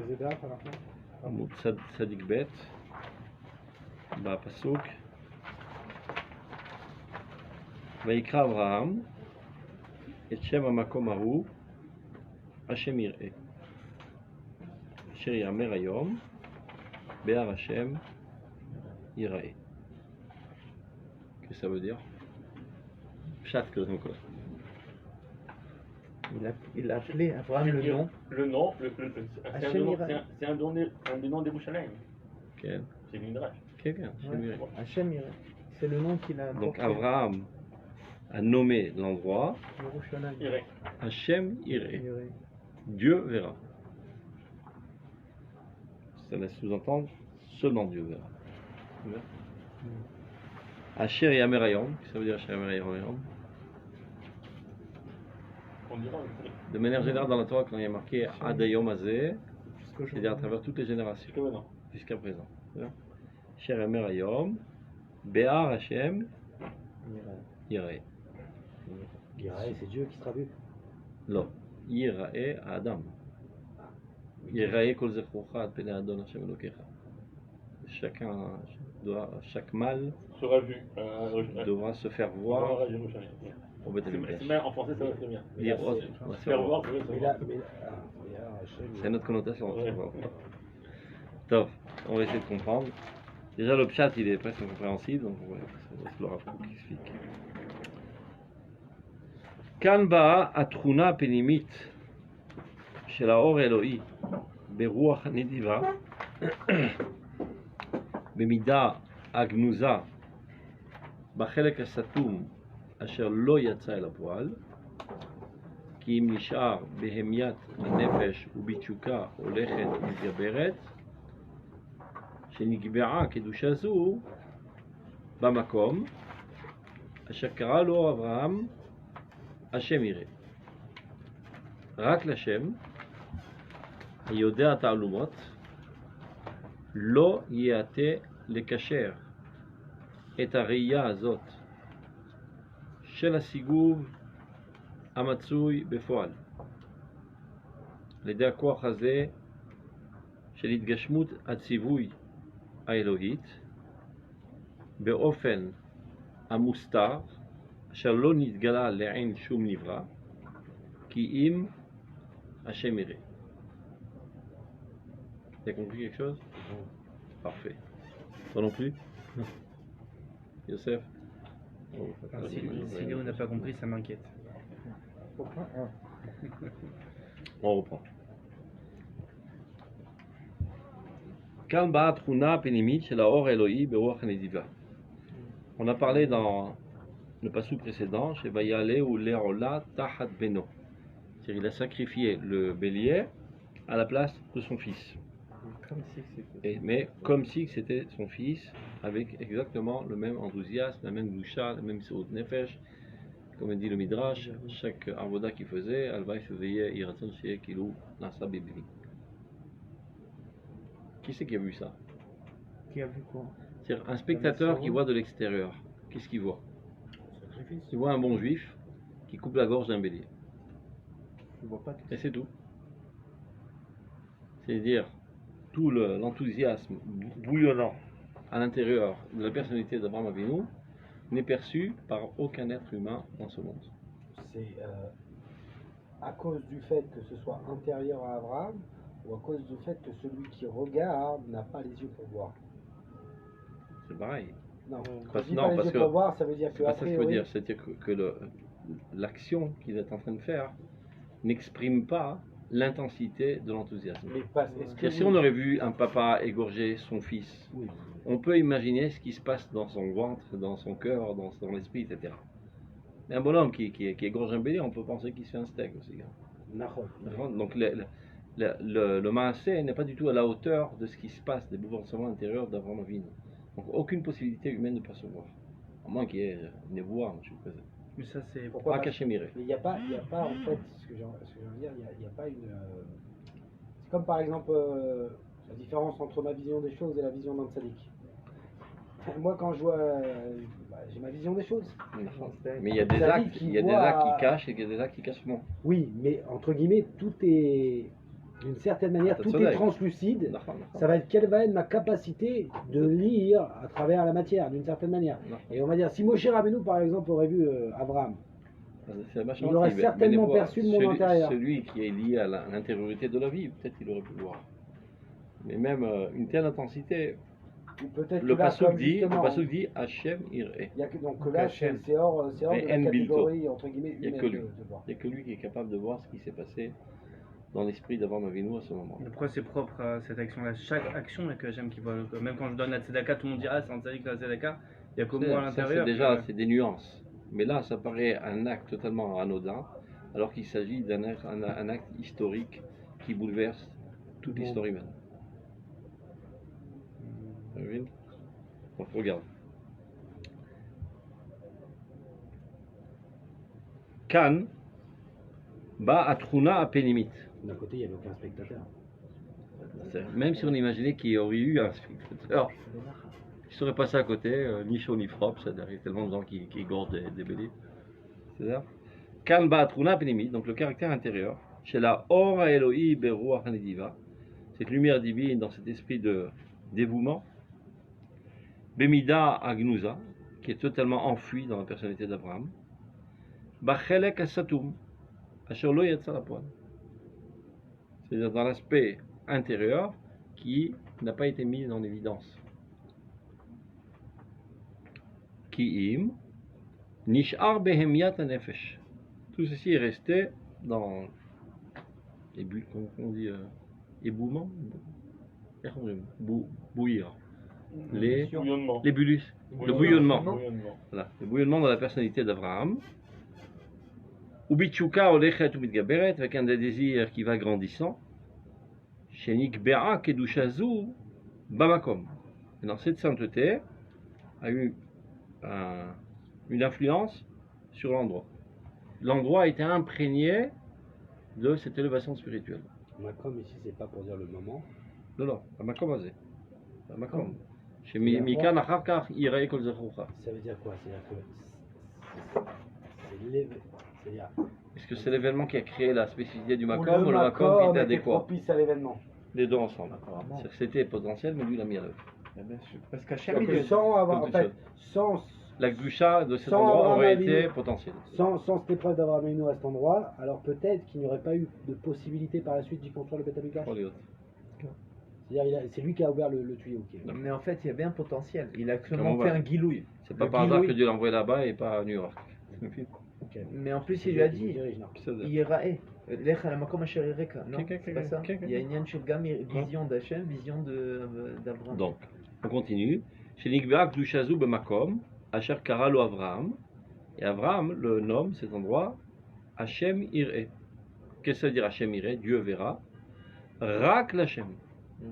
איזה דף אנחנו? עמוד צדיק ב' בפסוק ויקרא אברהם את שם המקום ההוא השם יראה אשר יאמר היום בהר השם ייראה. Qu'est-ce que ça veut dire? Chat que quoi. Il a appelé Abraham le nom. Le nom, c'est un des noms des Bouchalaim. Okay. C'est l'Indrash. Quelqu'un, Hachem Yireh. C'est le nom qu'il a. Donc Abraham a nommé l'endroit Yerushalayim. Hachem Yireh. Dieu verra. Ça laisse sous-entendre seulement Dieu verra. Asher Yamer Hayom, ça veut dire Asher Yamer Hayom. De manière générale dans la Torah, quand il y a marqué Adayom Azeh, c'est-à-dire à travers toutes les générations, jusqu'à présent. Asher Yamer Hayom, Be'ar Hashem Yireh. Yireh, c'est Dieu qui se traduit. Non, Yireh Adam. Yireh Kol Zechrocha Ad Pene Adon Hashem Elokecha. Chaque mâle sera vu, devra se faire voir au Beth Amikdash. En français, ça va très bien. Se faire voir. Mais C'est une autre connotation. Top, on va essayer de comprendre. Déjà le pshat il est presque incompréhensible, donc on va se le rappeler qui explique. כאן באה התכונה הפנימית של האור האלוהי ברוח הנדיבה במידה הגנוזה בחלק הסתום אשר לא יצא אל הפועל כי אם נשאר בהמיית הנפש ובתשוקה הולכת ומתגברת שנקבעה קדושה זו במקום אשר קרא לו אברהם השם יראה. רק לשם היודע תעלומות לא יעתה לקשר את הראייה הזאת של הסיגוב המצוי בפועל על ידי הכוח הזה של התגשמות הציווי האלוהית באופן המוסתר אשר לא נתגלה לעין שום נברא כי אם השם יראה. Tu as compris quelque chose? Parfait. Toi non plus? Youssef? Si Léo n'a pas compris, ça m'inquiète. On reprend. כאן באה התכונה הפנימית של האור האלוהי ברוח הנדיבה. On a parlé dans le passage précédent, chez Vayale ou Lerola Tahat Beno. C'est-à-dire il a sacrifié le bélier à la place de son fils. Mais comme si c'était son fils, avec exactement le même enthousiasme, la même doucha, la même sourd nefesh, comme dit le Midrash, chaque avoda qu'il faisait, Alvaï Feveye, Iraton Sheye Kilou, Nasa Bibli. Qui c'est qui a vu ça? Qui a vu quoi? C'est-à-dire un spectateur qui voit de l'extérieur, qu'est-ce qu'il voit? Il voit un bon juif qui coupe la gorge d'un bélier. Et c'est tout. C'est-à-dire, tout l'enthousiasme bouillonnant à l'intérieur de la personnalité d'Abraham Avinu n'est perçu par aucun être humain dans ce monde. C'est à cause du fait que ce soit intérieur à Abraham ou à cause du fait que celui qui regarde n'a pas les yeux pour voir? C'est pareil. Non, parce que pour voir, ça veut dire que c'est pas ça que je veux dire, c'est-à-dire que l'action qu'il est en train de faire n'exprime pas l'intensité de l'enthousiasme. Si on aurait vu un papa égorger son fils, on peut imaginer ce qui se passe dans son ventre, dans son cœur, dans son esprit, etc. Mais un bonhomme qui égorge un bélier, on peut penser qu'il se fait un steak aussi. Donc le maasé n'est pas du tout à la hauteur de ce qui se passe, des bouleversements intérieurs d'Abraham Avinu. Donc aucune possibilité humaine de percevoir, à moins qu'il y ait une voix, je suppose. Mais ça c'est pourquoi pas caché miré. Mais il n'y a pas en fait, ce que je veux dire, il n'y a pas une. C'est comme par exemple la différence entre ma vision des choses et la vision d'un tzaddik. Moi quand je vois, j'ai ma vision des choses. Mais il y a des actes, il y a des actes qui cachent et il y a des actes qui cachent moins. Oui, mais entre guillemets, tout est d'une certaine manière, tout est translucide. Ça va être quelle va être ma capacité de lire à travers la matière, d'une certaine manière. Et on va dire, si Moshe Rabbeinu, par exemple, aurait vu Abraham, il aurait certainement perçu le monde intérieur. Celui qui est lié à l'intériorité de la vie, peut-être qu'il aurait pu le voir. Mais même une telle intensité, le passouk dit Hachem Iré. Donc là, c'est hors de la catégorie, entre guillemets, humaine de voir. Il n'y a que lui qui est capable de voir ce qui s'est passé dans l'esprit d'Abraham Avinu à ce moment. Pourquoi c'est propre à cette action-là? Chaque action, il n'y a que Hachem qui voit. Même quand je donne la tzedaka, tout le monde dit ah, c'est un tzadik la tzedaka. Il n'y a que moi à l'intérieur. C'est des nuances. Mais là, ça paraît un acte totalement anodin, alors qu'il s'agit d'un acte historique qui bouleverse toute l'histoire humaine. Donc regarde. Kan ba atruna apenimit. D'un côté, il n'y avait aucun spectateur. Même si on imaginait qu'il y aurait eu un spectateur, il serait passé à côté, ni chaud ni froid, il y a tellement de gens qui égorgent des béliers. C'est ça. Kan ba atruna apenimit, donc le caractère intérieur, chez la Or Elohi Beruach Nediva, cette lumière divine dans cet esprit de dévouement. Bemida Agnusa, qui est totalement enfoui dans la personnalité d'Abraham. Bachelek Asatum, Asherlo Yatzalapon. C'est-à-dire dans l'aspect intérieur qui n'a pas été mis en évidence. Ki'im, Nish'ar Behemiat Nefesh. Tout ceci est resté dans éboulement, bouillir. Le bouillonnement. Voilà, le bouillonnement dans la personnalité d'Abraham. Ubitchuka olechet ubitgaberet, avec un désir qui va grandissant. Shenik be'a kedushazu bamakom. Et dans cette sainteté a eu une influence sur l'endroit. L'endroit a été imprégné de cette élévation spirituelle. Makom ici, c'est pas pour dire le moment. Non, Makom azé. Makom. Ça veut dire quoi? Est-ce que c'est l'événement qui a créé la spécificité du Makom ou le Makom qui était adéquat? Propice à l'événement. Les deux ensemble. C'était potentiel, mais lui l'a mis à l'œuvre. Parce qu'à chaque sans avoir, en fait, sans la Gdusha de cet endroit aurait été potentielle. Sans cette épreuve d'Abraham Avinu à cet endroit, alors peut-être qu'il n'y aurait pas eu de possibilité par la suite d'y construire le Beth Amikdash. C'est-à-dire, c'est lui qui a ouvert le tuyau. Mais en fait, il y avait un potentiel. Il a seulement fait un guilouille. C'est pas par hasard que Dieu l'a envoyé là-bas et pas à New York. Mais en plus, il lui a dit Yirae, Lech al makom asher yireka. Non, c'est pas ça. Il y a une vision d'Hachem, vision d'Abraham. Donc, on continue. Chez Nikbeak Dushazu Bemakom, Asher Karalo Abraham. Et Abraham le nomme cet endroit Hachem Iré. Qu'est-ce que ça veut dire Hachem Iré? Dieu verra. Rak l'Hachem.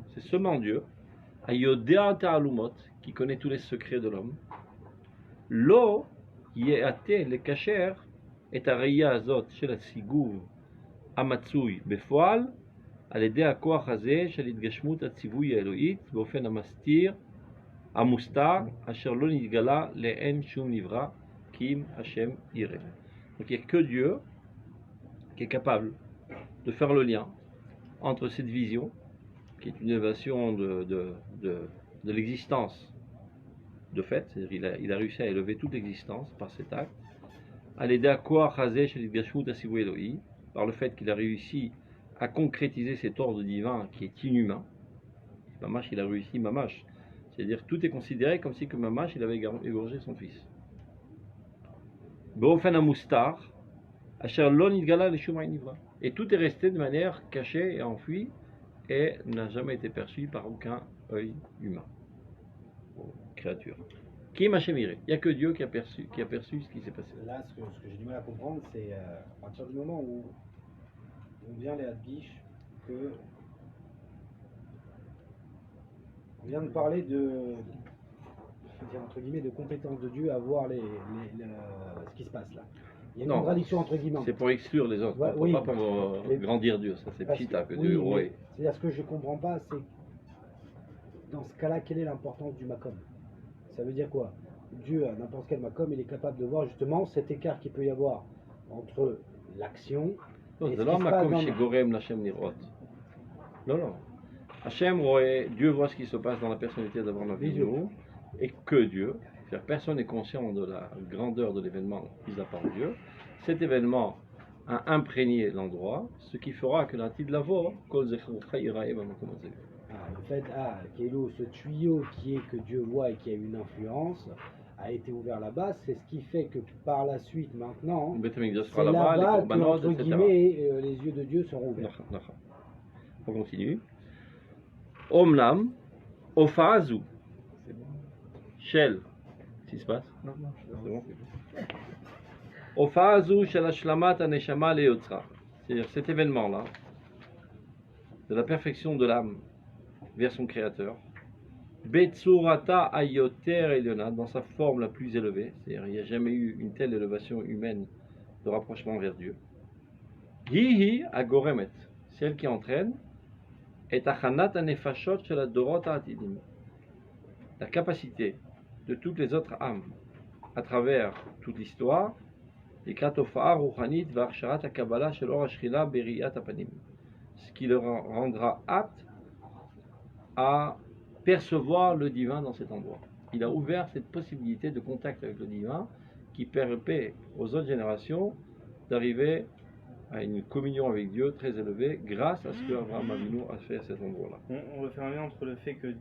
C'est seulement Dieu, Ayodea Ta'alumot, qui connaît tous les secrets de l'homme. Lo yeate le kacher et areya azot shel atsigouv amatsui befoal על ידי הכוח הזה של התגשמות הציווי האלוהית באופן המוסתר אשר לא נתגלה לאין שום נברא כי אם השם יראה. Donc il n'y a que Dieu qui est capable de faire le lien entre cette vision qui est une élévation de l'existence de fait, c'est-à-dire il a réussi à élever toute l'existence par cet acte, par le fait qu'il a réussi à concrétiser cet ordre divin qui est inhumain. Mamash, il a réussi Mamash, c'est-à-dire tout est considéré comme si que Mamash il avait égorgé son fils. Et tout est resté de manière cachée et enfuie et n'a jamais été perçu par aucun œil humain, créature. Qui est Machemiré? Il n'y a que Dieu qui a perçu ce qui s'est passé. Là, ce que j'ai du mal à comprendre, c'est à partir du moment où on vient les Hadgish, que on vient de parler de, entre guillemets, de compétence de Dieu à voir ce qui se passe là. Il y a une contradiction entre guillemets. C'est pour exclure les autres, pas pour grandir Dieu. Ça, c'est Pshita que Dieu est. C'est-à-dire, ce que je ne comprends pas, c'est dans ce cas-là, quelle est l'importance du Makom? Ça veut dire quoi? Dieu, à n'importe quel Makom, il est capable de voir justement cet écart qu'il peut y avoir entre l'action et ce qui se passe dans chez Gorem Lachem Nirot. Non. Hachem, Dieu voit ce qui se passe dans la personnalité d'Abraham Avinu, et que Dieu, c'est-à-dire personne n'est conscient de la grandeur de l'événement, mis à part Dieu. Cet événement a imprégné l'endroit, ce qui fera que la tide lavo, kol zechrucha irae b'makom hazeh. Le fait, ce tuyau qui est que Dieu voit et qui a une influence, a été ouvert là-bas, c'est ce qui fait que par la suite, maintenant, c'est là-bas que, entre guillemets, les yeux de Dieu seront ouverts. On continue. Omnam, Ofazu, Shel, qu'est-ce qui se passe? Non, c'est bon. Ofazu Shel Ashlamat Aneshama Leotra. C'est-à-dire cet événement-là, de la perfection de l'âme vers son créateur. Betsurata Ayoter Eliona, dans sa forme la plus élevée, c'est-à-dire il n'y a jamais eu une telle élévation humaine de rapprochement vers Dieu. Hihi Agoremet, celle qui entraîne, est Achanat Anefashot Shel Adorot Atidim, la capacité de toutes les autres âmes à travers toute l'histoire, et Kratofa Ruchanit Varsharat Akabala Shel Or Ashchina Beriat Apanim, ce qui leur rendra apte à percevoir le divin dans cet endroit. Il a ouvert cette possibilité de contact avec le divin qui permet aux autres générations d'arriver à une communion avec Dieu très élevée grâce à ce que Abraham Avinu a fait à cet endroit-là. On veut faire un lien entre le fait que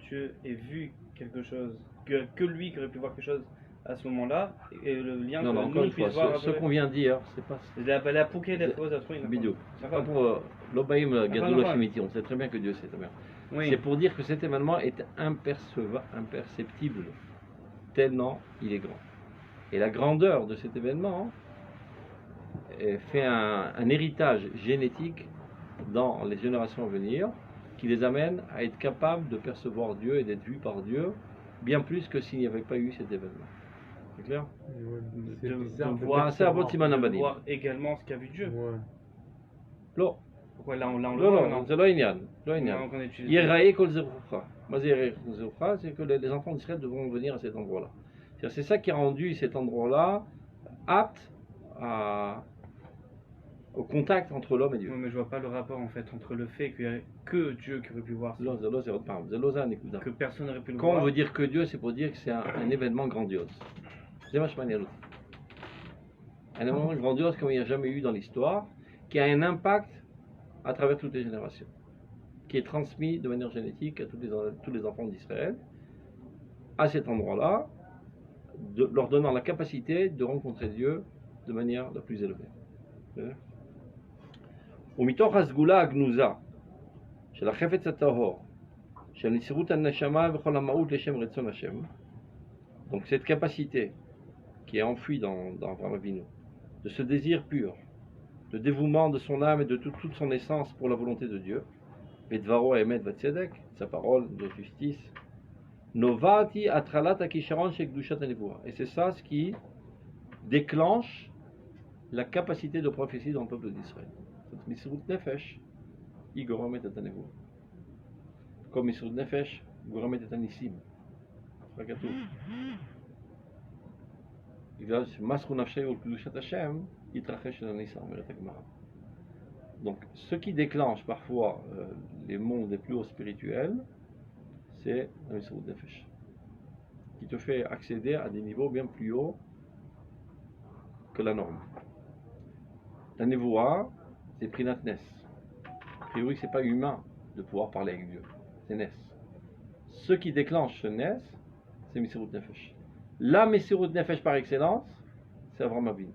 Dieu ait vu quelque chose, que lui qui aurait pu voir quelque chose à ce moment-là, et le lien que nous puissions voir. Ce qu'on vient de dire, c'est pas... La pouquet des choses à trouver. Bidou. C'est pas pour l'Obaïm Gadol Shemiti, on sait très bien que Dieu sait très bien. Oui. C'est pour dire que cet événement est imperceptible, tellement il est grand. Et la grandeur de cet événement fait un héritage génétique dans les générations à venir qui les amène à être capables de percevoir Dieu et d'être vus par Dieu bien plus que s'il n'y avait pas eu cet événement. C'est clair? De voir également ce qu'a vu Dieu. Non. Pourquoi là on le voit? Non, c'est l'Oïnian. Yerae kol zerufra. C'est que les enfants d'Israël devront venir à cet endroit-là. C'est ça qui a rendu cet endroit-là apte au contact entre l'homme et Dieu. Non, mais je vois pas le rapport en fait entre le fait qu'il n'y a que Dieu qui aurait pu voir ça. Que personne n'aurait pu le voir. Quand on veut dire que Dieu, c'est pour dire que c'est un événement grandiose. C'est vachement un événement grandiose comme il n'y a jamais eu dans l'histoire, qui a un impact à travers toutes les générations, qui est transmis de manière génétique à tous les enfants d'Israël, à cet endroit-là, leur donnant la capacité de rencontrer Dieu de manière la plus élevée. ומתוך הסגולה הגנוזה של החפץ הטהור, של נסירות הנשמה וכל המהות לשם רצון השם, donc cette capacité qui est enfouie dans Abraham Avinu, de ce désir pur, de dévouement de son âme et de toute son essence pour la volonté de Dieu, Vedvaro Emet Vatzedek, sa parole de justice, Novati Atralat Akisharon Shek Dushat Anevua, et c'est ça ce qui déclenche la capacité de prophétie dans le peuple d'Israël. Misrut Nefesh, Igoramet et Anevua. Comme Misrut Nefesh, Goramet et Anissim. Ragatou. Donc, ce qui déclenche parfois les mondes les plus hauts spirituels, c'est la Misrut Nefesh, qui te fait accéder à des niveaux bien plus hauts que la norme. La Nevoa, c'est Prinat Nes. A priori, c'est pas humain de pouvoir parler avec Dieu, c'est Nes. Ce qui déclenche ce Nes, c'est Misrut Nefesh. La Mesirut Nefesh par excellence, c'est Avraham Avinu.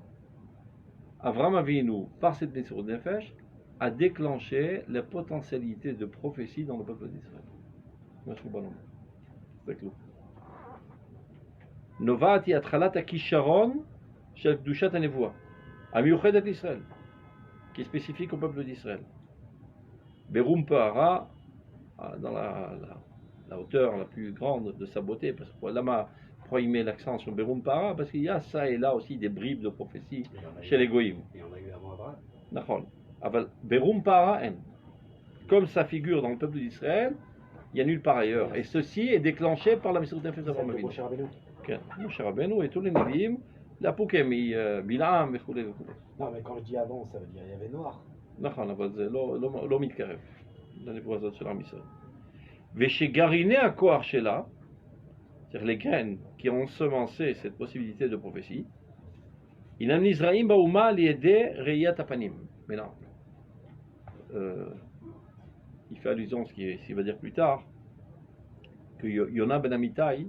Avraham Avinu, par cette Mesirut Nefesh, a déclenché la potentialité de prophétie dans le peuple d'Israël. C'est clou. Novati Atralat Akisharon Shel Kedushat Hanevua, Amiuchedet Israël, qui est spécifique au peuple d'Israël. Berum Pahara, dans la hauteur la plus grande de sa beauté, parce que Lama, pourquoi il met l'accent sur Berum Para? Parce qu'il y a ça et là aussi des bribes de prophétie chez les Goïm. Et on a eu avant Abraham. D'accord. Berum Para, comme ça figure dans le peuple d'Israël, il n'y a nulle part ailleurs. Et ceci est déclenché par la Mesirut Nefesh d'Avraham Avinu. Moshe Rabbeinu et tous les Nevi'im, la Poukemi, Bilam, et Non, mais quand je dis avant, ça veut dire qu'il y avait noir. D'accord, l'Omit Karev. dans les poissons sur la mission. Véché gariné à Koar Shela, c'est-à-dire les graines qui ont ensemencé cette possibilité de prophétie. Il en Israël baouma liédé reyat apanim. Mais non. Il fait allusion à ce qu'il va dire plus tard, que Yona ben Amitai,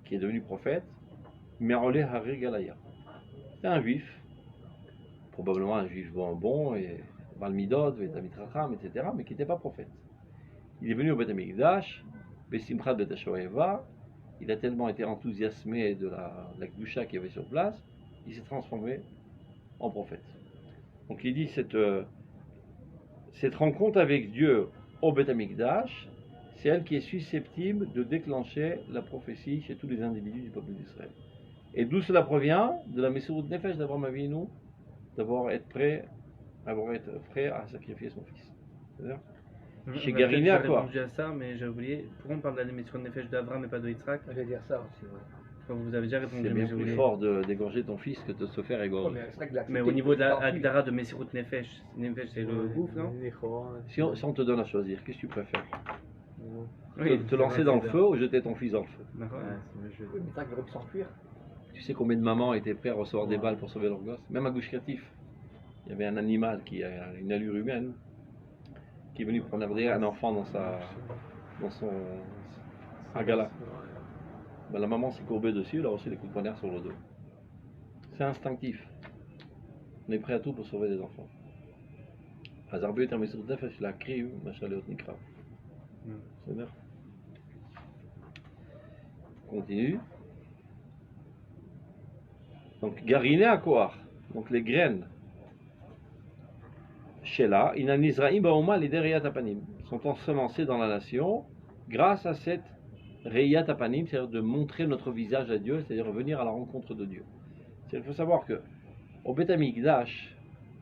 qui est devenu prophète, Merolé Haré Galaya. C'est un juif, probablement un juif bon, et Balmidod, Tamid Chacham, etc., mais qui n'était pas prophète. Il est venu au Beth Amikdash, Besimchat Bet Hashoeva, il a tellement été enthousiasmé de la Kedusha qu'il y avait sur place, il s'est transformé en prophète. Donc il dit cette rencontre avec Dieu au Beth Amikdash, c'est elle qui est susceptible de déclencher la prophétie chez tous les individus du peuple d'Israël. Et d'où cela provient? De la Messirut Nefesh d'Abraham Avinu, d'avoir été prêt à sacrifier son fils. C'est-à-dire chez Gariné à quoi? J'ai répondu à ça, mais j'ai oublié. Pourquoi on parle de la Messirut Nefesh d'Abraham et pas de Yitzhak? Je vais dire ça aussi, ouais. Vous avez déjà répondu. C'est bien plus fort d'égorger ton fils que de se faire égorger. Mais au niveau de la Agdara de Messirut Nefesh, Nefesh c'est le gouffre, non? Si on te donne à choisir, qu'est-ce que tu préfères? Te lancer dans le feu ou jeter ton fils dans le feu? Mais ça, il aurait pu s'enfuir. Tu sais combien de mamans étaient prêtes à recevoir des balles pour sauver leur gosse? Même à Gush Katif, il y avait un animal qui a une allure humaine qui est venu prendre un enfant dans son agala. Ben, la maman s'est courbée dessus, elle a reçu des coups de poignard sur le dos. C'est instinctif. On est prêt à tout pour sauver des enfants. Hazarbe est un mesure de nefesh, la kriv, machalot nikra. C'est bien. Continue. Donc, gariné à Koar, donc les graines. Shela, inan Israïm baouma les derrière tapanim, sont ensemencées dans la nation grâce à cette Reyat Apanim, c'est-à-dire de montrer notre visage à Dieu, c'est-à-dire venir à la rencontre de Dieu. Il faut savoir que au Beth Amikdash,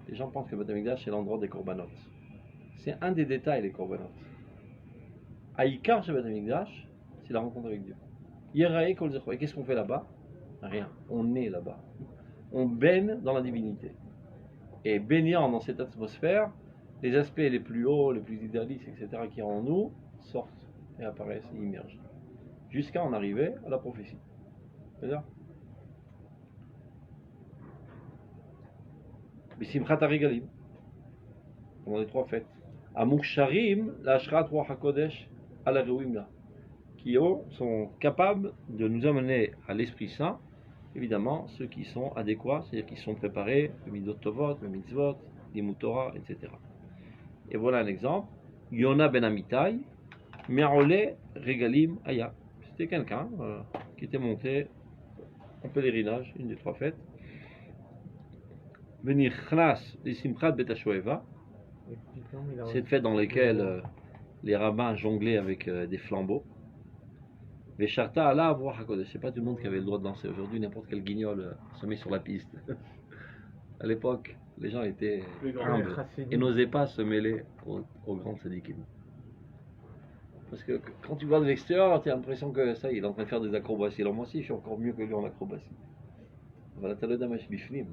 les gens pensent que Beth Amikdash c'est l'endroit des korbanot. C'est un des détails des korbanot. Aïkar chez Beth Amikdash, c'est la rencontre avec Dieu. Yerae Kol Zechor. Et qu'est-ce qu'on fait là-bas? Rien. On est là-bas. On baigne dans la divinité. Et baignant dans cette atmosphère, les aspects les plus hauts, les plus idéalistes, etc., qui sont en nous, sortent et apparaissent et immergent. Jusqu'à en arriver à la prophétie. C'est-à-dire Bisimchat Arigalim, pendant les 3 fêtes. Amour Sharim, la Ashrat Ruach HaKodesh, à la Reuimla, qui sont capables de nous amener à l'Esprit Saint, évidemment, ceux qui sont adéquats, c'est-à-dire qui sont préparés, le Midot Tovot, le Mitzvot, l'Imut Torah, etc. Et voilà un exemple. Yona ben Amitai, Merole Regalim Aya. C'était quelqu'un qui était monté en pèlerinage, une des 3 fêtes. Venir Khlas les Simchat Bet Hashoeva, cette fête dans laquelle les rabbins jonglaient avec des flambeaux. Vesharta Allah Ruach HaKodesh. C'est pas tout le monde qui avait le droit de danser. Aujourd'hui, n'importe quel guignol se met sur la piste. À l'époque, les gens étaient humbles et n'osaient pas se mêler aux grands tzadikim. Parce que quand tu vois de l'extérieur, tu as l'impression que ça, il est en train de faire des acrobaties. Alors moi aussi, je suis encore mieux que lui en acrobatie. Voilà, t'as le damash bifnim.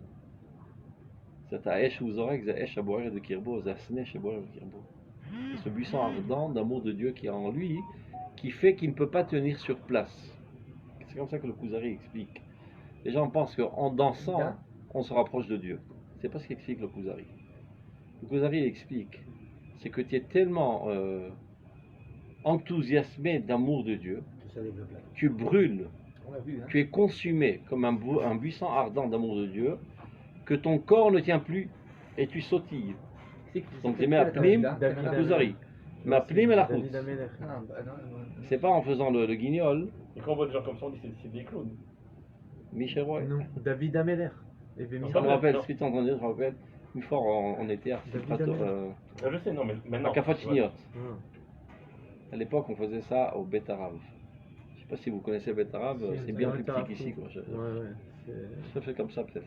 C'est à Esh ou Zorek, c'est Esh Aborer de Kirbo, c'est Snesh Aborer de Kirbo. C'est ce buisson ardent d'amour de Dieu qui est en lui, qui fait qu'il ne peut pas tenir sur place. C'est comme ça que le Kuzari explique. Les gens pensent qu'en dansant, on se rapproche de Dieu. C'est pas ce qu'explique le Kuzari. Le Kuzari explique, c'est que tu es tellement enthousiasmé d'amour de Dieu, tu brûles, tu es consumé comme un buisson ardent d'amour de Dieu, que ton corps ne tient plus et tu sautilles. Donc c'est Me'apnim, Kuzari. Me'apnim et la route. C'est pas en faisant le guignol. Et quand on voit des gens comme ça, on dit c'est des clowns. Michel Roy. Non, David Ameller. Je me rappelle, ce que tu as entendu, je me rappelle, une fois on était à je sais, non, mais maintenant. À Kafachiniot. À l'époque, on faisait ça au Bet Arav. Je sais pas si vous connaissez Bet Arav, c'est bien plus petit qu'ici. Ça fait comme ça peut-être.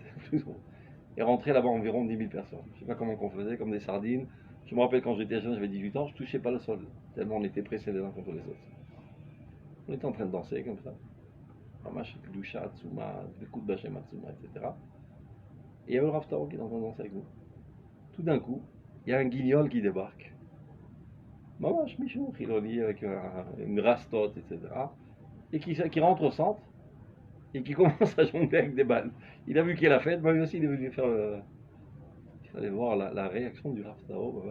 Et rentrer là-bas environ 10 000 personnes. Je sais pas comment qu'on faisait, comme des sardines. Je me rappelle quand j'étais jeune, j'avais 18 ans, je touchais pas le sol. Tellement on était pressés les uns contre les autres. On était en train de danser comme ça. Ramash, Kedusha, Tsuma, Bekut Bashem, Tsuma, etc. Et il y avait le Rav Taro qui est en train de danser avec nous. Tout d'un coup, il y a un guignol qui débarque. Mamash Michou, Chiloni, avec une rastote, etc. Et qui rentre au centre et qui commence à jongler avec des balles. Il a vu qu'il a fait, mais aussi il est venu faire le. Il fallait voir la réaction du Rav Tao,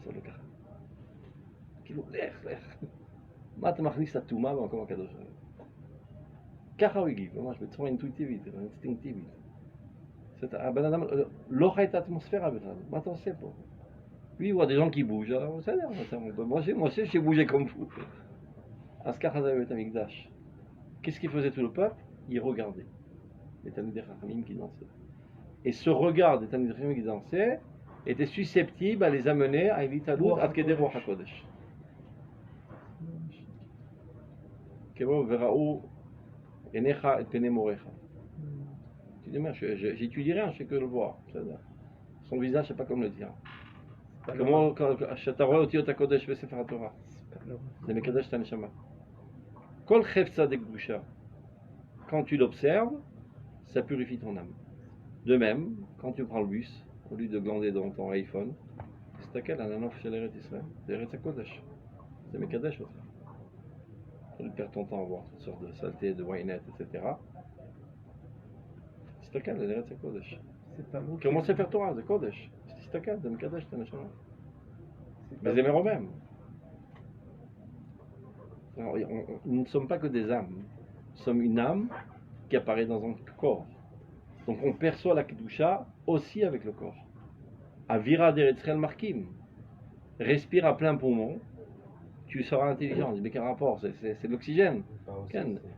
sur le cas. Qu'il l'air. Mat machnis la touma, encore un cadeau. ככה הוא הגיב, ממש בצורה אינטואיטיבית, אינסטינקטיבית. הבן אדם לא חי את האטמוספירה בכלל, מה אתה עושה פה? Lui, il voit des gens qui bougent, alors בסדר, moi aussi j'ai bougé comme vous. אז ככה זה בבית המקדש. Qu'est-ce qu'il faisait tout le peuple? Il regardait les Talmidei Chachamim qui dansaient. Et ce regard des Talmidei Chachamim qui dansaient était susceptible à les amener à l'Italut ad Kedei Ruach HaKodesh. Kemo veraou enecha et pene morecha. Tu dis, mais j'étudie rien, je sais que le voir. Son visage, c'est pas comme le tien. Comment, quand Shataro Otiot HaKodesh Vesefer HaTorah, c'est Mekadesh Taneshama. Kol Chefza de Kedusha, quand tu l'observes, ça purifie ton âme. De même, quand tu prends le bus, au lieu de glander dans ton iPhone, c'est laquelle un anof chez l'Eretz Israël, c'est l'Eretz HaKodesh. C'est Mekadesh aussi. Tu perds ton temps à voir toutes sortes de saletés, de wainet, etc. C'est laquelle l'Eretz HaKodesh. Comment c'est faire Torah de Kodesh? C'est laquelle de Mekadesh Taneshama. Mais les aimeront même. Alors, nous ne sommes pas que des âmes, nous sommes une âme qui apparaît dans un corps. Donc on perçoit la Kedusha aussi avec le corps. Avira d'Eretzrel Markim. Respire à plein poumon, tu seras intelligent. Mais quel rapport? C'est de l'oxygène.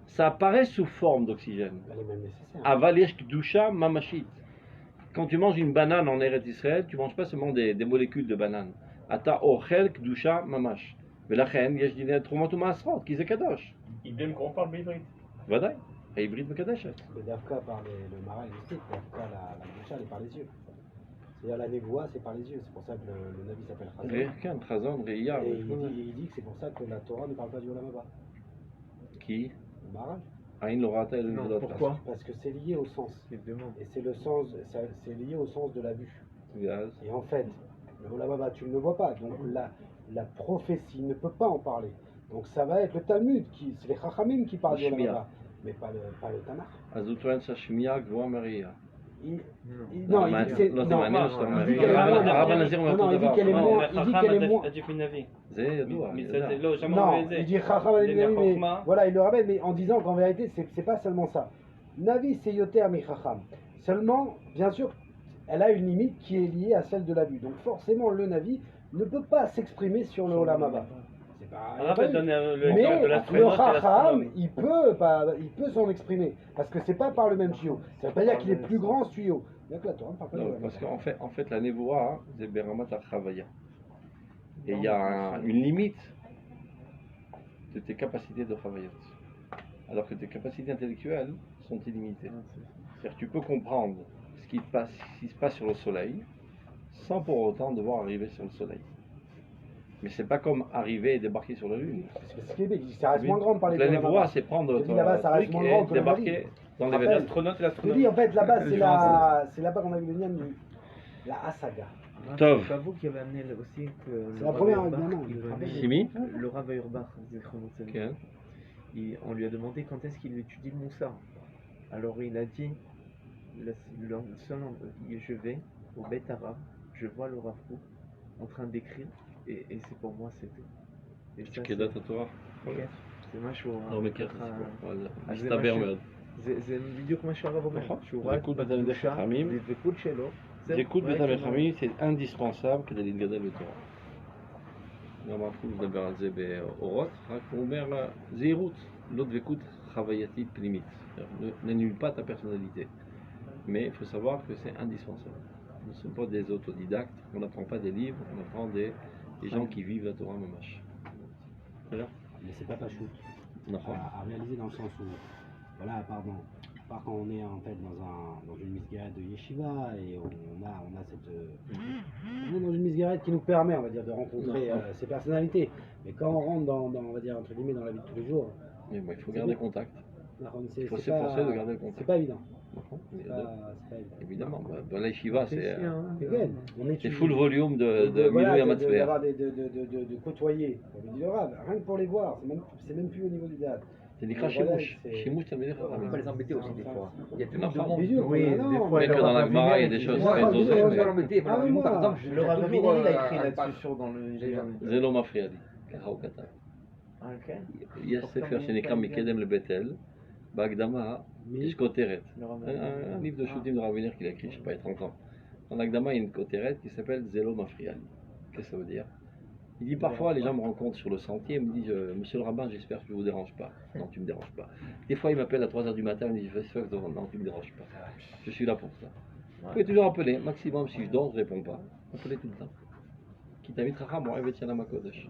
Ça apparaît sous forme d'oxygène. Avalish Kedusha Mamashit. Quand tu manges une banane en Eretz Israël, tu ne manges pas seulement des molécules de banane. Ata Ochel Kedusha Mamash. ולכן יש דיני תרומות ומעשרות, כי זה קדוש. idem qu'on parle בעברית. ודאי, העברית מקדשת. דווקא par le Maral aussi, דווקא la Kedusha, elle est par les yeux. C'est-à-dire la névoie, c'est par les yeux, c'est pour ça que le Navi s'appelle Chazon. כן, חזון, ראייה. Et il dit que c'est pour ça que la Torah ne parle pas du Olam Haba. Qui? Le Maral. Aïn lo rata et le Non, pourquoi? Parce que c'est lié au sens. Et c'est le sens, c'est lié au sens de la vue. Et en fait, le Olam Haba, tu ne le vois pas, donc la prophétie ne peut pas en parler. Donc ça va être le Talmud, c'est les Chachamim qui parlent du Olam Haba, mais pas le Tanakh. אז הוא טוען שהשמיעה גבוהה מהראייה. Non, il dit que c'est... Non, il dit qu'elle est moins... Il dit qu'elle est moins... זה ידוע. Non, il dit Chacham mais voilà, il le rappelle, mais en disant qu'en vérité, c'est pas seulement ça. Navi, c'est Yoter mi Chacham. Seulement, bien sûr, elle a une limite qui est liée à celle de la vue. Donc forcément, le Navi ne peut pas s'exprimer sur le Olam Haba. C'est pas... Mais le Chacham, il peut s'en exprimer. Parce que c'est pas par le même tuyau. Ça veut pas dire qu'il est plus grand ce tuyau. Donc la Torah ne parle pas du Olam Haba. Parce qu'en fait, la Nevoa, c'est Beramat al-Chavaya. Et il y a une limite de tes capacités de Chavayot. Alors que tes capacités intellectuelles sont illimitées. C'est-à-dire que tu peux comprendre ce qui se passe sur le soleil sans pour autant devoir arriver sur le soleil. Mais c'est pas comme arriver et débarquer sur la lune. Ça reste moins grand de parler de la Nevoa, c'est prendre ton truc et débarquer dans les védas. Je dis en fait là-bas, c'est là-bas qu'on a vu le lien de la Hasaga. Tov. C'est pas vous qui avez amené aussi que c'est la première évidemment. Le Rav Auerbach, on lui a demandé quand est-ce qu'il étudie le Moussar. Alors il a dit je vais au Beth Arav, je vois le Rav Kook en train d'écrire et c'est pour moi c'est tout. כדת התורה. זה משהו... לא מכיר את הסיפור, אבל מסתבר מאוד. זה בדיוק מה שהרב אומר. דבקות בתלמידי חכמים, דבקות בתלמידי חכמים c'est indispensable כדי להתגדל בתורה. גם הרב קוק מדבר על זה באורות, רק הוא אומר זהירות, לא דבקות חווייתית פנימית. n'annule pas ta personnalité. Mais il faut savoir que c'est indispensable. Nous ne sommes pas des autodidactes, on n'apprend pas des livres, on apprend des gens qui vivent la Torah mamash. Mais c'est pas pachout à réaliser dans le sens où, voilà, à part quand on est en fait dans une misguerette de yeshiva et on est dans une misguerette qui nous permet, on va dire, de rencontrer ces personnalités. Mais quand on rentre on va dire entre guillemets dans la vie de tous les jours, mais bon, il faut garder contact. Il faut s'efforcer de garder le contact. C'est pas évident. Évidemment, dans la yeshiva, c'est full full volume de Milou Yamatzver. De côtoyer, dit le Rav, rien que pour les voir, c'est même plus au niveau du date. C'est des crachs Shimouch. Shimouch, ça veut dire on peut pas les embêter aussi des fois. Il y a tellement de monde. Oui, des fois. Mais que dans la Gemara, il y a des choses très osées. On peut l'embêter. Par exemple, le Rav Aviner, il a écrit là-dessus dans le... Zelo Mafriadi, Kara ou Kata. Il y a Sefer Shenekra Mikedem le Betel, Bagdama, Ishkoteret. Un livre de shooting de Rav Aviner qu'il a écrit, je ne sais pas, il y a 30 ans. Dans l'Agdama, il y a une Koteret qui s'appelle Zelo Mafriadi. Qu'est-ce que ça veut dire? Il dit parfois les gens me rencontrent sur le sentier et me disent Monsieur le rabbin, j'espère que je ne vous dérange pas. Non, tu ne me déranges pas. Des fois, il m'appelle à 3h du matin et me dit j'espère que non, tu ne me déranges pas. Je suis là pour ça. Vous pouvez toujours appeler, maximum si je dors, je ne réponds pas. Appelez tout le temps. Qui t'invite à moi, Evetiana Makodesh.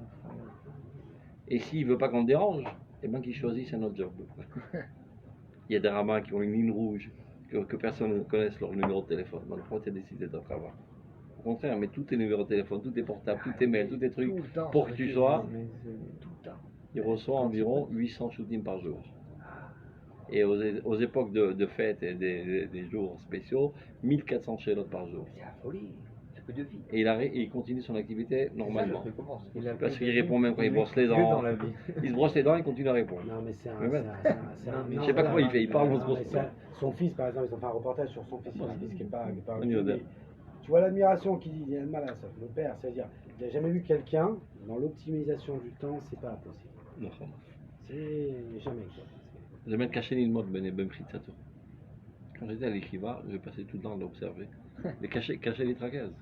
Et s'il ne veut pas qu'on le dérange, eh bien qu'il choisisse un autre job. Il y a des rabbins qui ont une ligne rouge, que personne ne connaisse leur numéro de téléphone. Mais pourquoi tu as décidé de travailler? Au contraire, mais tous tes numéros de téléphone, tous tes portables, tous tes mails, tous tes trucs, pour que tu sois, il reçoit environ 800 shootings par jour. Et aux époques de fêtes et des jours spéciaux, 1400 chélotes par jour. C'est la folie, c'est peu de vie. Et il continue son activité normalement. Parce qu'il répond même quand il brosse les dents. Il se brosse les dents et il continue à répondre. Non, mais c'est je sais pas comment il fait, il parle, on se brosse les dents. Son fils, par exemple, ils ont fait un reportage sur son fils, qui n'est pas tu vois l'admiration qu'il dit, il y a mal à ça, le père, c'est-à-dire, il n'a jamais vu quelqu'un, dans l'optimisation du temps, c'est pas possible. Non. C'est jamais quoi. Je vais mettre caché une mode, ben Fritzato. Quand j'étais à l'Ichiva, je passais tout le temps à l'observer. Mais cacher les tracaises.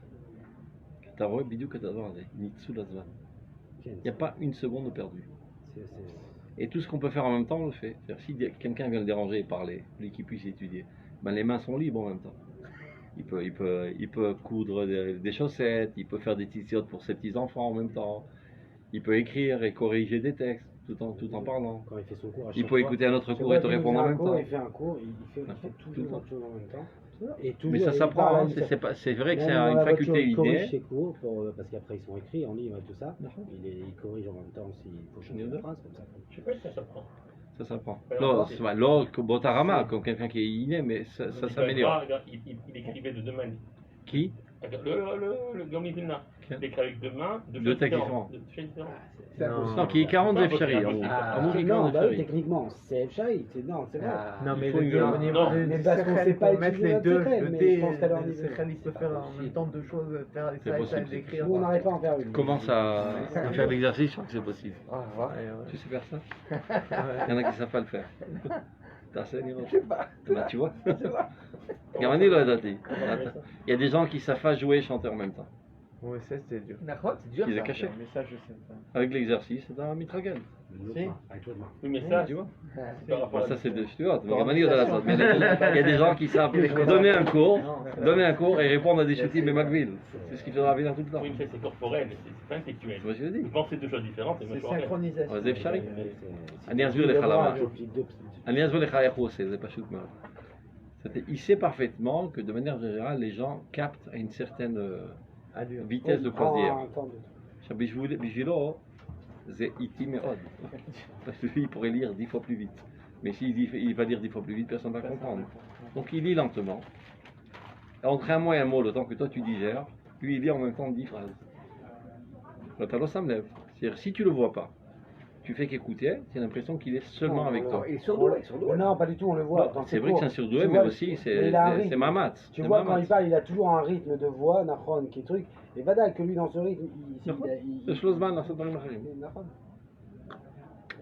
T'as vu, bidou que t'as dit, Nitsu Lazvan. Il n'y a pas une seconde de perdu. Et tout ce qu'on peut faire en même temps, on le fait. Si quelqu'un vient le déranger et parler, lui qui puisse étudier, ben les mains sont libres en même temps. Il peut coudre des chaussettes, il peut faire des t-shirts pour ses petits-enfants en même temps. Il peut écrire et corriger des textes tout en parlant. Quand il fait son cours, il peut écouter un autre cours et te répondre en même temps. Il fait un cours, il fait toujours autre chose en même temps. Et mais ça s'apprend, hein. C'est vrai que c'est une faculté innée. Il corrige ses cours, parce qu'après ils sont écrits en livre et tout ça. Il corrige en même temps s'il faut changer de phrase comme ça. Je sais pas si ça s'apprend. Ça s'apprend. L'or, Botarama, comme quelqu'un qui est inné, mais ça s'améliore. Il écrivait de deux mains. Qui? Le Gami Vilna. Il écrit avec deux mains, deux textes différents. Non, qui est 40 Efchari. Non, techniquement, c'est Efchari. Non, c'est vrai. Non, mais au niveau mais parce qu'on ne sait pas mettre les deux. Le D, il peut faire en même temps deux choses, faire ça et d'écrire. Nous, on n'arrive pas à en faire une. Commence à faire l'exercice, je crois que c'est possible. Tu sais faire ça? Il y en a qui ne savent pas le faire. Je sais pas. Tu vois? Il y a des gens qui savent pas jouer et chanter en même temps. Oui, ça c'est dur. C'est dur. Ils ont caché. Mais ça, je sais pas. Avec l'exercice, c'est un mitragan. Oui, mais ça, tu vois. Ça, c'est de stuart. Il y a des gens qui savent donner un cours et répondre à des shooting mais McVille. C'est ce qu'il faudra venir tout le temps. Oui, mais c'est corporel, c'est pas intellectuel. C'est ce que je dis. Ils pensent deux choses différentes. C'est synchronisation. C'est Efchari. אני אסביר לך איך הוא עושה, זה פשוט מאוד. Il sait parfaitement que de manière générale, les gens captent à une certaine vitesse de croisière. בשבילו זה איטי מאוד. Parce que lui, il pourrait lire 10 fois plus vite. Mais s'il va lire 10 fois plus vite, personne ne va comprendre. Donc il lit lentement. Entre un mot et un mot, le temps que toi tu digères, lui il lit en même temps 10 phrases. C'est-à-dire, si tu ne le vois pas, tu fais qu'écouter, tu as l'impression qu'il est seulement avec toi. Il est surdoué. Non, pas du tout, on le voit. C'est vrai que c'est un surdoué, mais aussi c'est mamat. Tu vois, quand il parle, il a toujours un rythme de voix, Nahon, qui est truc. Et Vada, que lui, dans ce rythme, c'est Shlozman, dans ce domaine.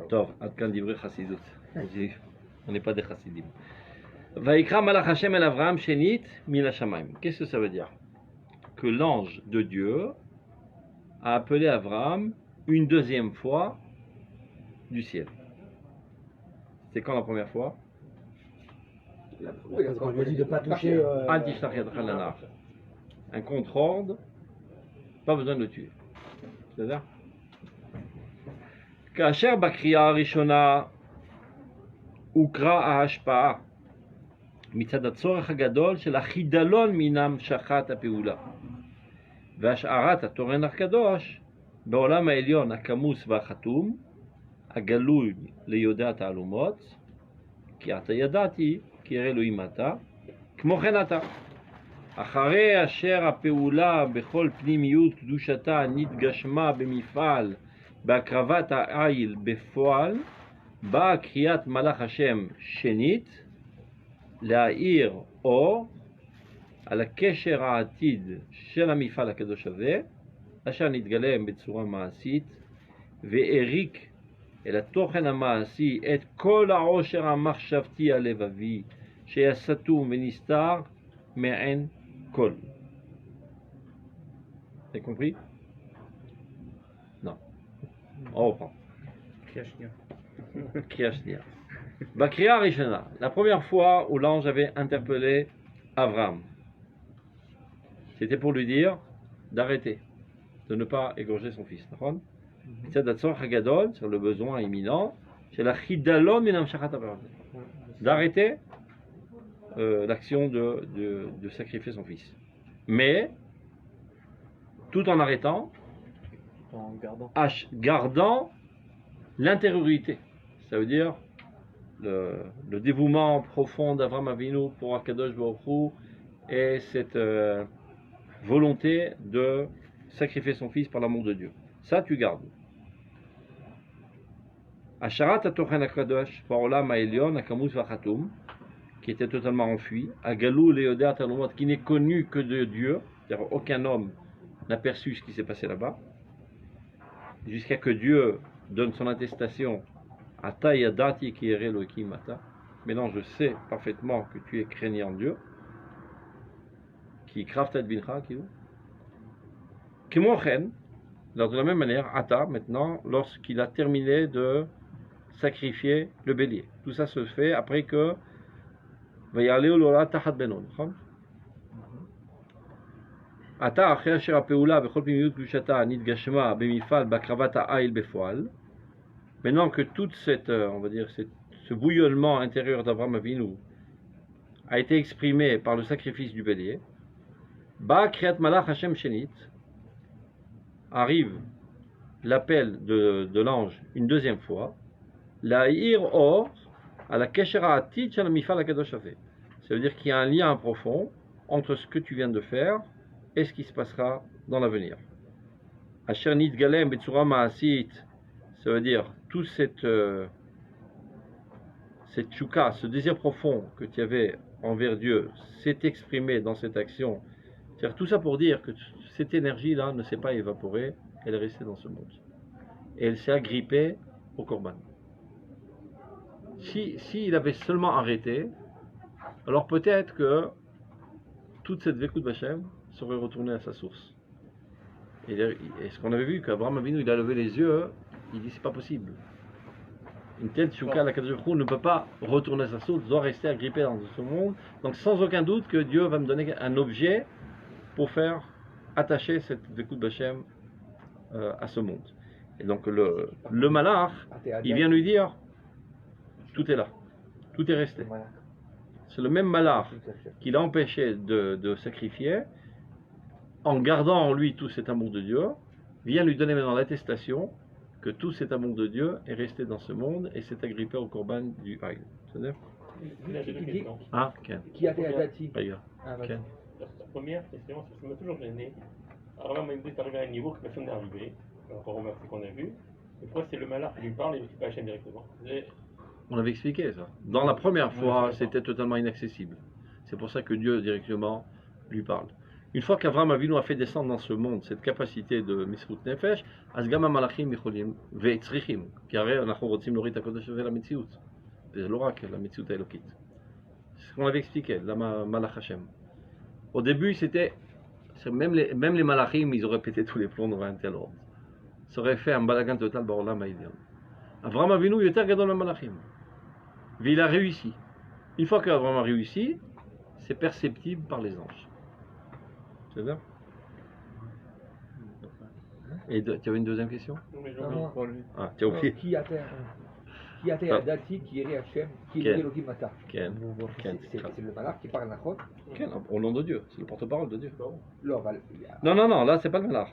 Tov, Adkan Divrei Chassidut. On n'est pas des Chassidim. Vaikra Malach Hashem el Avram Shenit Min Hashamayim. Qu'est-ce que ça veut dire? Que l'ange de Dieu a appelé Avram une deuxième fois du ciel. C'est quand la première fois? Quand je lui dis de ne pas toucher. Un contre-ordre, pas besoin de le tuer. C'est-à-dire? כאשר בקריאה הראשונה הוקרא ההשפעה מצד הצורך הגדול של החידלון מן המשכת הפעולה והשארת התורן הקדוש בעולם העליון הכמוס והחתום הגלוי ליודע התעלומות כי אתה ידעתי, כי ירא אלוהים אתה, כמו כן אתה. אחרי אשר הפעולה בכל פנימיות קדושתה נתגשמה במפעל בהקרבת העיל בפועל, באה קריאת מלאך השם שנית להאיר אור על הקשר העתיד של המפעל הקדוש הזה, אשר נתגלם בצורה מעשית והעריק אל התוכן המעשי את כל העושר המחשבתי הלבבי שהיה סתום ונסתר מעין כל. T'as compris? Non. On reprend. Kriya Shnia. Bakriya Rishona. La première fois où l'ange avait interpellé Avram, c'était pour lui dire d'arrêter, de ne pas égorger son fils. Sur le besoin imminent, c'est la chidalon minam shachat d'arrêter l'action de sacrifier son fils. Mais, tout en arrêtant, en gardant l'intériorité. Ça veut dire le dévouement profond d'Avram Avinu pour Akadosh Baruch Hu et cette volonté de sacrifier son fils par l'amour de Dieu. Ça, tu gardes. Asharat Atochen Akadosh Parolam Aelion Akamuz Vachatum, qui était totalement enfui, Agalou Leodat Alomot, qui n'est connu que de Dieu, c'est-à-dire aucun homme n'a perçu ce qui s'est passé là-bas, jusqu'à que Dieu donne son attestation Ata Yadati ki yere Elohim Ata. Maintenant, je sais parfaitement que tu es craignant Dieu, qui kraftat bincha, qui ou Kimochen, alors de la même manière, Ata, maintenant, lorsqu'il a terminé de sacrifier le bélier. Tout ça se fait après que Vayaleu Lola Tahat Benon. Ata אחרי אשר הפעולה בכל פנימיות קדושתה נתגשמה במפעל בהקרבת העיל בפועל. Maintenant que toute cette, on va dire, ce bouillonnement intérieur d'Abraham Avinu a été exprimé par le sacrifice du bélier, Ba Kriyat Malach Hashem Shenit, arrive l'appel de l'ange une deuxième fois, la Ir Or à la Keshera Atid Shel Mifal HaKadosh Havé. Ça veut dire qu'il y a un lien profond entre ce que tu viens de faire et ce qui se passera dans l'avenir. Asher Nitgalem Betsura Ma'asit, ça veut dire toute cette chouka, ce désir profond que tu avais envers Dieu, s'est exprimé dans cette action. C'est-à-dire tout ça pour dire que cette énergie-là ne s'est pas évaporée, elle est restée dans ce monde. Et elle s'est agrippée au Korban. S'il avait seulement arrêté, alors peut-être que toute cette Vekut Bachem serait retournée à sa source. Et ce qu'on avait vu, qu'Abraham Avinu, il a levé les yeux, il dit c'est pas possible. Une telle chouka, la Kadosh Baruch Hu ne peut pas retourner à sa source, doit rester agrippée dans ce monde. Donc sans aucun doute que Dieu va me donner un objet pour faire attacher cette Vekut Bachem à ce monde. Et donc le malach, il vient lui dire, tout est là, tout est resté. C'est le même malach qui l'a empêché de sacrifier, en gardant en lui tout cet amour de Dieu, vient lui donner maintenant l'attestation que tout cet amour de Dieu est resté dans ce monde et s'est agrippé au korban du Haïl. C'est-à-dire qui a fait Adati? La première question, c'est que ça m'a toujours gêné. Abraham est arrivé à un niveau que personne n'est arrivé, par rapport au verset qu'on a vu. Et pourquoi c'est le malach qui lui parle et qui pas Hachem directement? On avait expliqué ça. Dans la première fois, c'était totalement inaccessible. C'est pour ça que Dieu directement lui parle. Une fois qu'Avraham Avinu a fait descendre dans ce monde cette capacité de Misrut Nefesh, Asgama Malachim Micholim Ve'etzrichim, car אנחנו רוצים להוריד את הקודש הזה למציאות. זה לא רק למציאות האלוקית. C'est ce qu'on avait expliqué, la Malach Hashem. Au début, même les Malachim, ils auraient pété tous les plombs dans un tel ordre. Ça aurait fait un balagan total Barolam Haïdion. Avraham Avinu, il était gadol le Malachim. Mais il a réussi. Une fois qu'Avraham a réussi, c'est perceptible par les anges. C'est ça? Et tu avais une deuxième question? Non. Ah, tu as oublié. Qui a été Adati, qui est Hachem, qui est Elohim Ata? C'est le malach qui parle Nachot? Au nom de Dieu, c'est le porte-parole de Dieu. Non, là c'est pas le malach.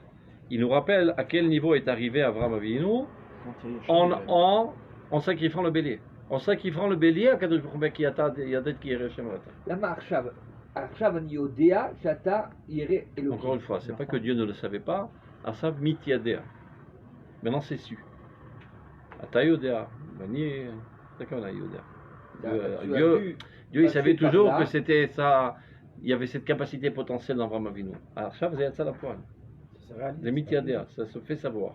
Il nous rappelle à quel niveau est arrivé Avraham Avinu en sacrifiant le bélier. En sacrifiant le bélier, à Kadosh Baruch Hu, qui a d'être qui est Hashem Rata. למה עכשיו אני יודע שאתה ירא אלוקים. Encore une fois, c'est pas que Dieu ne le savait pas, Asav mitiadea. Maintenant c'est su. Ata yodea, Bani, d'accord, yodea. Dieu il savait toujours que c'était ça, il y avait cette capacité potentielle dans Avraham Avinu. Alors ça, vous avez ça la poêle. C'est mitiadea, ça se fait savoir.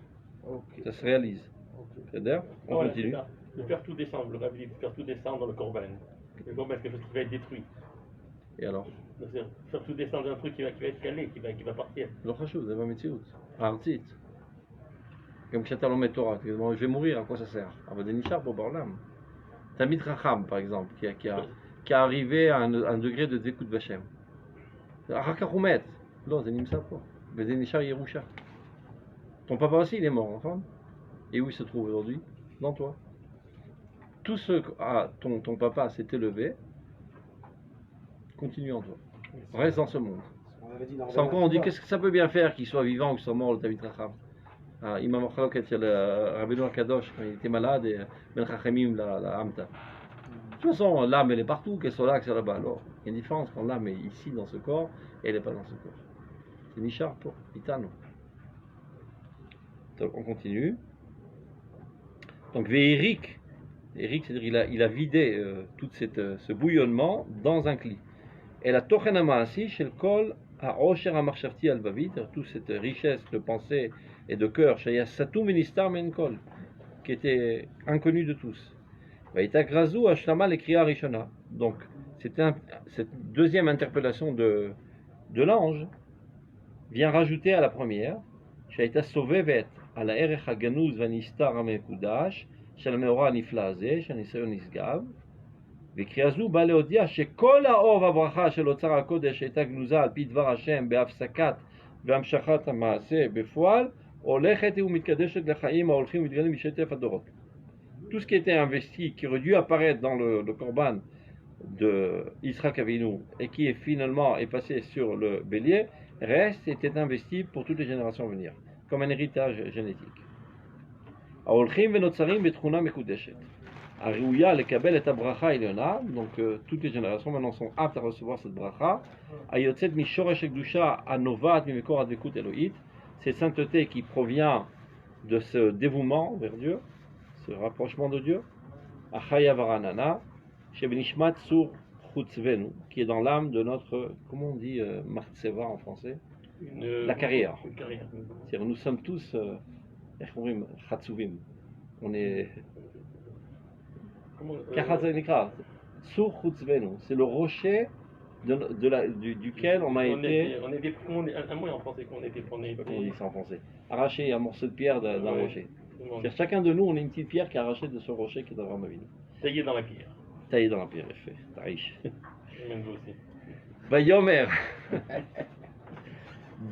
Ça se réalise. C'est-à-dire, on continue. De faire tout descendre, le rabbi dit de faire tout descendre dans le Corban. Le Corban, c'est quelque chose qui va être détruit. Et alors? Faire tout descendre un truc qui va être calé, qui va partir. לא חשוב, זה במציאות, הארצית. גם כשאתה לומד תורה, je vais mourir, à quoi ça sert? אבל זה נשאר פה בעולם. תלמיד חכם, par exemple, qui a arrivé à un degré de דבקות בשם. אחר כך הוא מת. לא, זה נמצא פה. וזה נשאר ירושה. Ton papa aussi, il est mort, enfin. Et où il se trouve aujourd'hui? Dans toi. Tout ce que ton papa s'est élevé, continue en toi. Reste dans ce monde. Sans quoi on dit qu'est-ce que ça peut bien faire qu'il soit vivant ou qu'il soit mort, le David Racham. Imam Achalok était le Rabbeinu Akadosh, quand il était malade, et Ben Chachamim la Hamta. De toute façon, l'âme elle est partout, qu'elle soit là, qu'elle soit là-bas. Alors, il y a une différence quand l'âme est ici dans ce corps et elle n'est pas dans ce corps. C'est Nishar pour Itano. Donc on continue. Donc Ve'erik, c'est-à-dire il a vidé tout ce bouillonnement dans un cli. Et la tochen ha'ma'asi shel kol ha'osher ha'machshavti al-vavid, toute cette richesse de pensée et de cœur, shaya satum ministar men kol, qui était inconnue de tous. Va'ita grazu hashlama lekriya rishona. Donc cette deuxième interpellation de l'ange vient rajouter à la première, shayita sovevet על הערך הגנוז והנסתר המקודש של המאורע הנפלא הזה, שהניסיון נשגב, וקריאה זו באה להודיע שכל האור והברכה של אוצר הקודש שהייתה גנוזה על פי דבר השם בהפסקת והמשכת המעשה בפועל, הולכת ומתקדשת לחיים ההולכים ומתגלים בשטף הדורות. Tout ce qui était investi, qui aurait dû apparaître dans le Corban de Yitzhak Avinu et qui est finalement passé sur le bélier, reste et était investi pour toutes les générations à venir. Comme un héritage génétique. ההולכים ונוצרים בתכונה מקודשת. הראויה לקבל את הברכה העליונה, donc toutes les générations maintenant sont aptes à recevoir cette bracha, היוצאת משורש הקדושה הנובעת ממקור הדבקות אלוהית, cette sainteté qui provient de ce dévouement vers Dieu, ce rapprochement de Dieu, החיה והרעננה, שבנשמת צור חוצבנו, qui est dans l'âme de notre, comment on dit, martseva en français? La carrière. C'est-à-dire, nous sommes tous on est c'est le rocher duquel on a été. Un mot en français qu'on était on dit ça en français. Arraché un morceau de pierre d'un rocher. Chacun de nous, on est une petite pierre qui est arrachée de ce rocher qui est dans Avraham Avinu. Taillé dans la pierre. Taillé dans la pierre, effet. Taïch. Même vous aussi. Vayomer.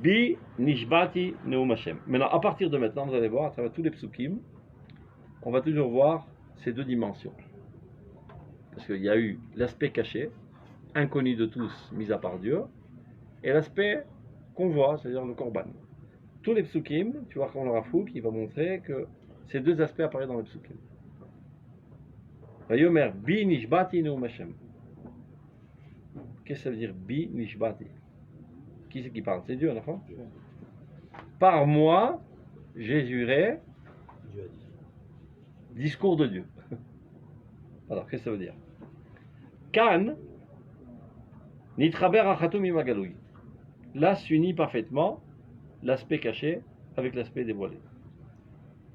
Bi nishbati neum Hashem. Maintenant, à partir de maintenant, vous allez voir, à travers tous les psukim, on va toujours voir ces deux dimensions. Parce qu'il y a eu l'aspect caché, inconnu de tous, mis à part Dieu, et l'aspect qu'on voit, c'est-à-dire le korban. Tous les psukim, tu vois quand le Rafouk, il va montrer que ces deux aspects apparaissent dans les psukim. Vayomer bi nishbati neum Hashem. Qu'est-ce que ça veut dire bi nishbati? Qui c'est qui parle? C'est Dieu, enfant. Par moi, j'ai juré. Discours de Dieu. Alors, qu'est-ce que ça veut dire? Kan, nitraber achatum imagaloui. Là s'unit parfaitement l'aspect caché avec l'aspect dévoilé.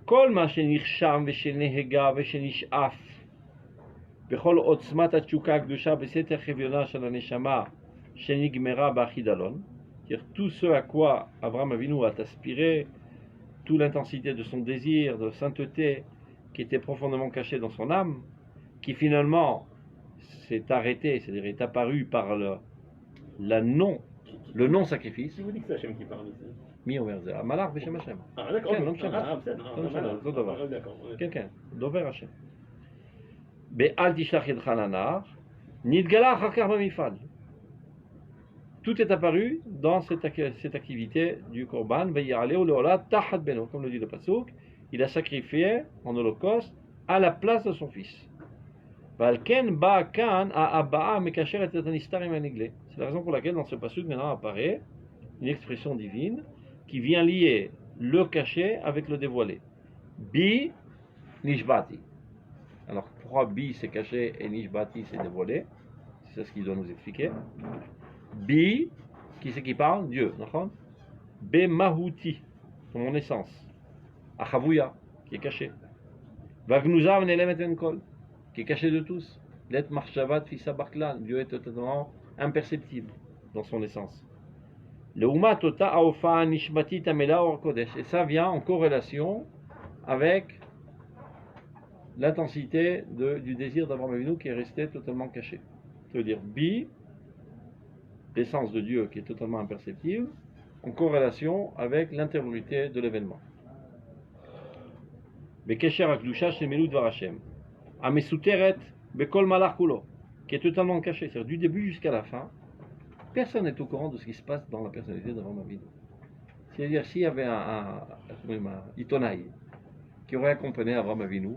Kol ma shenirsham veshenehega veshenishaf. Bechol otzmat atchuka akdusha beseter cheviona shel haneshama shenigmera ba'achidalon. C'est-à-dire tout ce à quoi Avraham Avinu a aspiré, toute l'intensité de son désir, de sainteté qui était profondément caché dans son âme, qui finalement s'est arrêté, c'est-à-dire est apparu par le non-sacrifice. Qui vous dit que c'est Hachem qui parle ici? Mi Omer Zeh, Malach Beshem Hashem. Ah d'accord, d'accord. Quelqu'un, Dover Hashem. Be'al tishlach yedcha lanar, nidgala achar kach b'mifal. Tout est apparu dans cette activité du Korban, comme le dit le Pasuk, il a sacrifié en holocauste à la place de son fils. C'est la raison pour laquelle dans ce passage maintenant apparaît une expression divine qui vient lier le caché avec le dévoilé. Bi nishbati. Alors pourquoi bi c'est caché et nishbati c'est dévoilé? C'est ce qu'il doit nous expliquer. Bi, qui c'est qui parle? Dieu. Be mahuti, mon essence. Achavuya, qui est caché. Vagnuzav nelemet enkol, qui est caché de tous. Let marchavat fisa baklan, Dieu est totalement imperceptible dans son essence. Leuma tota aofa nishbati tamela or kodesh. Et ça vient en corrélation avec l'intensité du désir d'Abraham Avinu qui est resté totalement caché. Ça veut dire bi, l'essence de Dieu qui est totalement imperceptible, en corrélation avec l'intériorité de l'événement. Bekesher akdusha shemelu dvar Hashem. Amesuteret bekol malach kulo, qui est totalement caché, c'est-à-dire du début jusqu'à la fin. Personne n'est au courant de ce qui se passe dans la personnalité d'Abraham Avinu. C'est-à-dire s'il y avait un Itonaï qui aurait accompagné Abraham Avinu,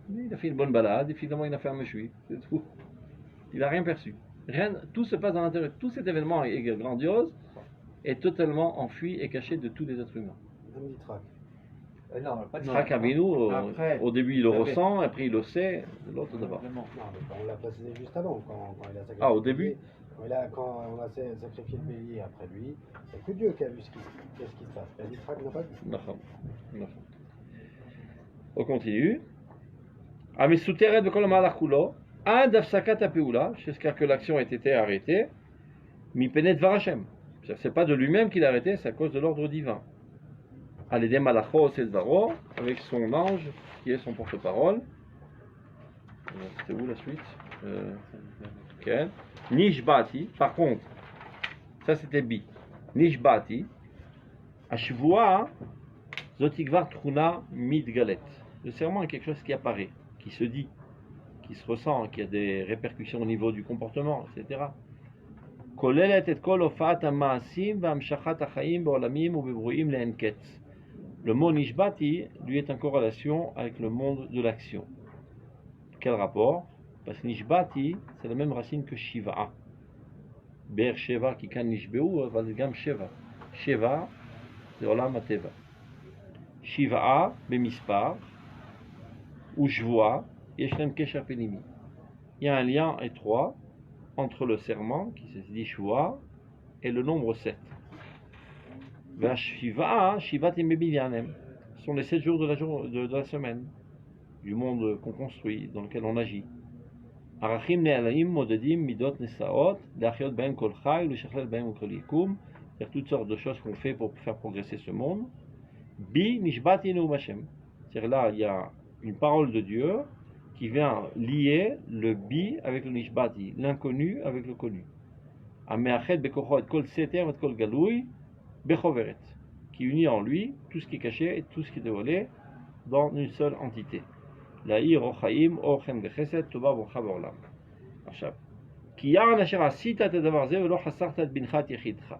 il a fait une bonne balade et finalement il a fait un méchoui, c'est tout. Il n'a rien perçu. Rien, tout se passe dans l'intérieur. Tout cet événement est grandiose, est totalement enfui et caché de tous les êtres humains. Même Yitzhak. Non, pas de Yitzhak Avinu, au début il le ressent, après il le sait, l'autre d'abord. Non, mais on l'a précisé juste avant, quand il a sacrifié. Ah, au début? Quand on a sacrifié le bélier après lui, c'est que Dieu qui a vu ce qui se passe. Et Yitzhak n'a pas vu. D'accord. On continue. Amesuteret bekol malach kulo. Ad afsakat hapeula, jusqu'à que l'action ait été arrêtée, mi penet dvar Hashem. C'est pas de lui-même qu'il a arrêté, c'est à cause de l'ordre divin. Aledem malachos et dvaro, avec son ange qui est son porte-parole. C'était où la suite? Okay. Nishbati, par contre, ça c'était bi. Nishbati, ashvua zotikvar truna midgalet. Le serment est quelque chose qui apparaît, qui se dit, qui se ressent, qui a des répercussions au niveau du comportement, etc. Le mot nishbati, lui, est en corrélation avec le monde de l'action. Quel rapport? Parce que nishbati, c'est la même racine que shiva. Ber sheva ki kan nishbeu, valgam sheva. Sheva, c'est olam ateva. Shiva, bemispar, ou shvoa, yeshlem kesher penimi. Il y a un lien étroit entre le serment, qui se dit shvoa, et le nombre 7. Shiva, shivat imebiyanem. Ce sont les 7 jours de la semaine, du monde qu'on construit, dans lequel on agit. Arachim ne'alaim modedim midot nesaot, l'achiot ben kol chai, l'shachlel ben kol yikum. Il y a toutes sortes de choses qu'on fait pour faire progresser ce monde. Bi nishbati nu Hashem. C'est-à-dire là, il y a une parole de Dieu qui vient lier le bi avec le nishbati, l'inconnu avec le connu. Ameachet bekocho et kol seter et kol galui bechoveret, qui unit en lui tout ce qui est caché et tout ce qui est dévoilé dans une seule entité. Laïr ochaim ochem bechesed toba bocha borlam. Ki yaran asher asita tedavar ze velo hasarta et binchat yechidcha.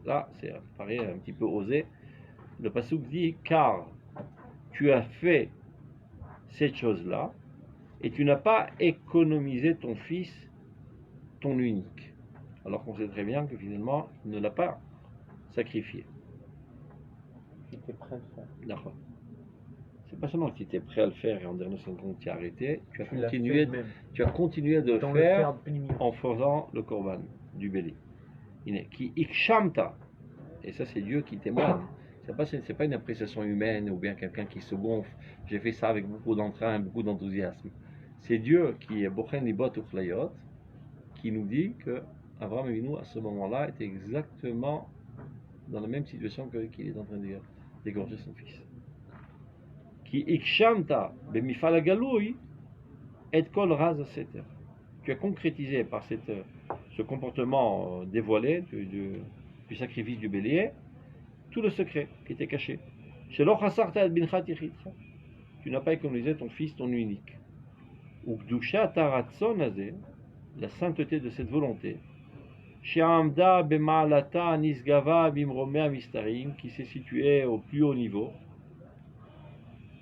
Là, c'est paraît un petit peu osé. Le pasuk dit car tu as fait cette chose-là et tu n'as pas économisé ton fils, ton unique. Alors qu'on sait très bien que finalement, il ne l'a pas sacrifié. Il était prêt à le faire. D'accord. C'est pas seulement que tu étais prêt à le faire et en dernier compte tu as arrêté, tu as continué de le faire en faisant le korban du bélier. Qui ikshamta, et ça c'est Dieu qui témoigne. C'est pas une appréciation humaine ou bien quelqu'un qui se gonfle. J'ai fait ça avec beaucoup d'entrain, beaucoup d'enthousiasme. C'est Dieu qui est bochen libot uchlayot, qui nous dit que Abraham Avinu à ce moment-là était exactement dans la même situation qu'il est en train d'égorger son fils. Qui ikshamta bemifal agaloui et kol raz seter. Tu as concrétisé par ce comportement dévoilé du sacrifice du bélier tout le secret qui était caché. Tu n'as pas économisé ton fils, ton unique. La sainteté de cette volonté, qui s'est située au plus haut niveau,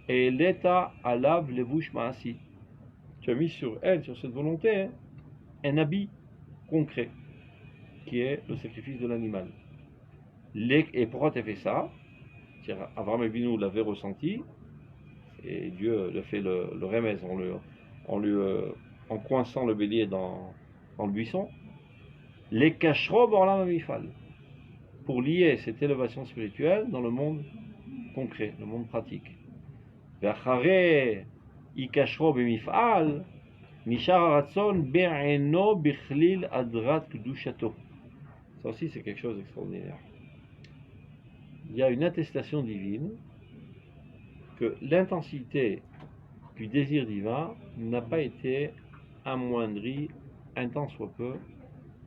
et l'état alav levush maasi. tu as mis sur elle, sur cette volonté, hein, un habit concret, qui est le sacrifice de l'animal. Et pourquoi tu as fait ça? Abraham Avinu l'avait ressenti, et Dieu le fait le remède en coinçant le bélier dans le buisson. Les cacherob orlam amifal, pour lier cette élévation spirituelle dans le monde concret, le monde pratique. Ve'achare ikashrob amifal, nishar haratzon be'eno bichlil adrat kedushato. Ça aussi c'est quelque chose d'extraordinaire. Il y a une attestation divine que l'intensité du désir divin n'a pas été amoindrie, un tant soit peu,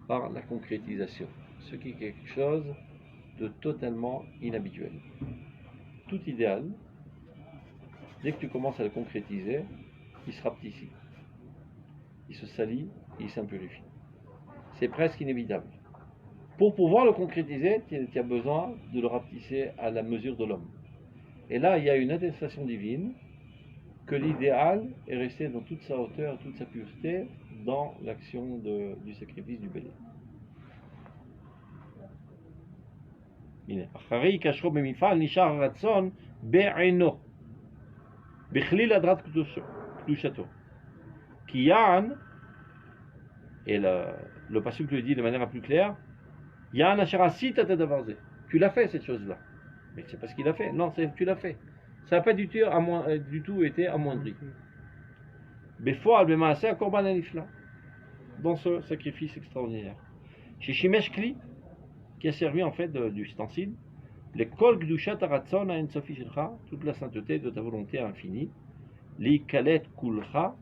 par la concrétisation, ce qui est quelque chose de totalement inhabituel. Tout idéal, dès que tu commences à le concrétiser, il se rapetit, il se salit, il s'impurifie. C'est presque inévitable. Pour pouvoir le concrétiser, tu as besoin de le rapetisser à la mesure de l'homme. Et là, il y a une attestation divine que l'idéal est resté dans toute sa hauteur, toute sa pureté, dans l'action du sacrifice du bélier. Achari kashro b'mifal nishar ratzon be'eno bichlil adrat kedushato kiyan, et le pasuk le dit de manière la plus claire, Yan asher asita tadavarze. Tu l'as fait cette chose-là. Mais c'est pas ce qu'il a fait. Non, tu l'as fait. Ça n'a pas du tout été amoindri. Befoal b'maaseh korban hanifla, dans ce sacrifice extraordinaire. Chez Shimesh Kli, qui a servi en fait d'ustensile, les kol gdushat haratzon ha'ensofi shelcha, toute la sainteté de ta volonté infinie, li kalet kulcha,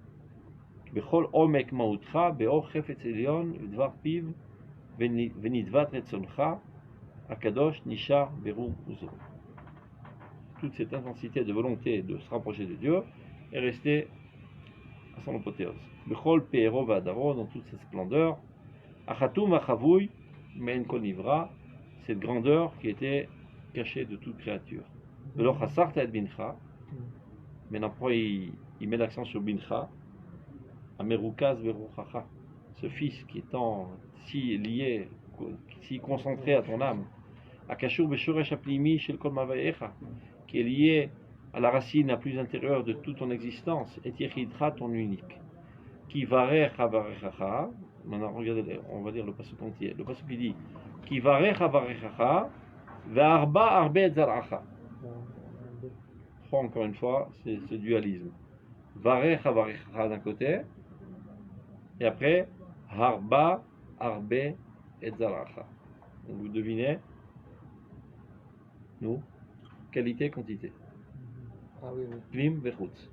bechol omek mautcha, beor chefetz elyon, udvar piv, venidvat retzoncha, akadosh nishar berum uzo. Toute cette intensité de volonté de se rapprocher de Dieu est restée à son apothéose. Bechol pe'ero va'adaro, dans toute cette splendeur, achatum achavouy, men kol nivra, cette grandeur qui était cachée de toute créature. Velo chasarta et bincha, maintenant pourquoi il met l'accent sur bincha, amerukaz veruchacha, ce fils qui étant si lié, si concentré à ton âme, akashur beshoresh aplimi shel kol mavayecha, qui est lié à la racine la plus intérieure de toute ton existence, et yechidcha, ton unique. Ki varech avarechacha. Maintenant, regardez, on va dire le passage entier. Le passage qui dit Ki varech avarechacha, ve'arba arbe et zaracha. Encore une fois, c'est ce dualisme. Varech avarechacha d'un côté, et après, harba arbe et zaracha. Donc vous devinez, nous, qualité, quantité. Ah oui, oui. Plim, vechutz.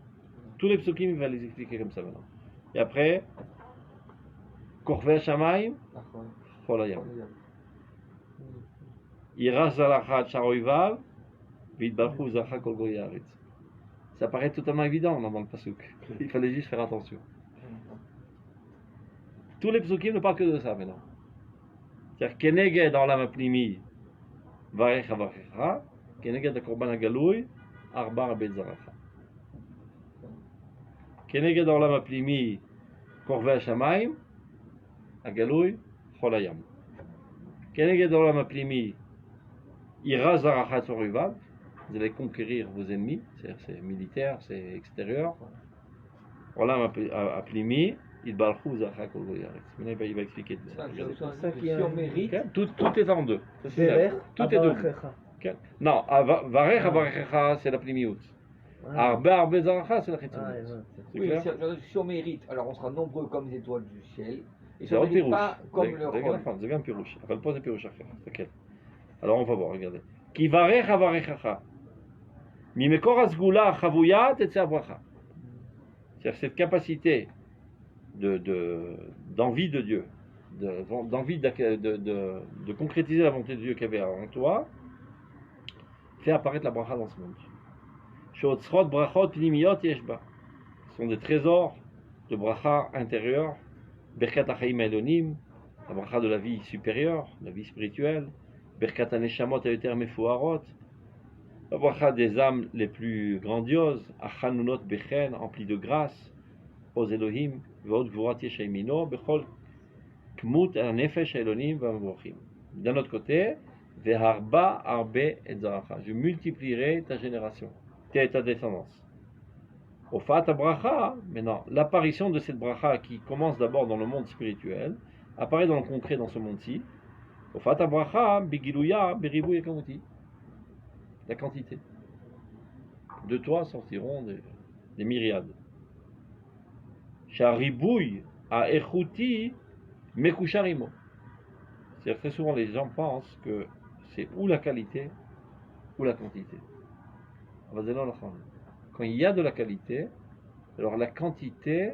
Tous les psukim, il va les expliquer comme ça maintenant. Et après, korvei shamayim, chol hayam. Ira zaracha charoivav, vidbarchu zacha kol goy haaretz. Ça paraît totalement évident dans le pasuk. Il fallait juste faire attention. Tous les psukim ne parlent que de ça maintenant. C'est-à-dire, keneged dans l'âme plimi, varech avarecha, keneged korban hagaloui, arba arbe zaracha. Keneged העולם הפנימי כוכבי השמיים, הגלוי חול הים. כנגד העולם הפנימי ira zarachat oruvav, vous allez conquérir vos ennemis, c'est militaire, c'est extérieur. Olam aplimi, idbalchu zarachat kol goy haaretz. Maintenant il va expliquer tout ça. Tout est en deux. Tout est deux. Non, varech avarecha c'est la plimiout. Arbe zaracha, c'est la chitzonut. Oui, si on mérite, alors on sera nombreux comme les étoiles du ciel. Et c'est on un mérite pirouche. pas comme le roi. C'est un pirouche. Enfin, pas un pirouche. Alors on va voir, regardez. Ki varech avarechacha. Mi mekor hasgula chavouya tetze abracha. C'est-à-dire cette capacité d'envie de Dieu, d'envie de concrétiser la volonté de Dieu qu'il y avait en toi, fait apparaître la bracha dans ce monde. Shotzrot brachot pnimiyot yeshba. Ce sont des trésors de bracha intérieur, berkat hachaim elonim, la bracha de la vie supérieure, la vie spirituelle, berkat haneshamot hayoter mefuarot, la bracha des âmes les plus grandioses, achanunot bechen, emplies de grâce, עוז אלוהים ועוד גבורת יש ימינו בכל כמות הנפש האלונים והמבורכים. D'un autre côté, והרבה הרבה את זרעך. Je multiplierai ta génération, ta descendance. Ofat bracha, maintenant, l'apparition de cette bracha qui commence d'abord dans le monde spirituel, apparaît dans le concret dans ce monde-ci. Ofat bracha, bigilouya, beribou et kamuti. La quantité. De toi sortiront des myriades. Sharibouy a echouti mekusharimo. C'est-à-dire très souvent les gens pensent que c'est ou la qualité ou la quantité. Quand il y a de la qualité, alors la quantité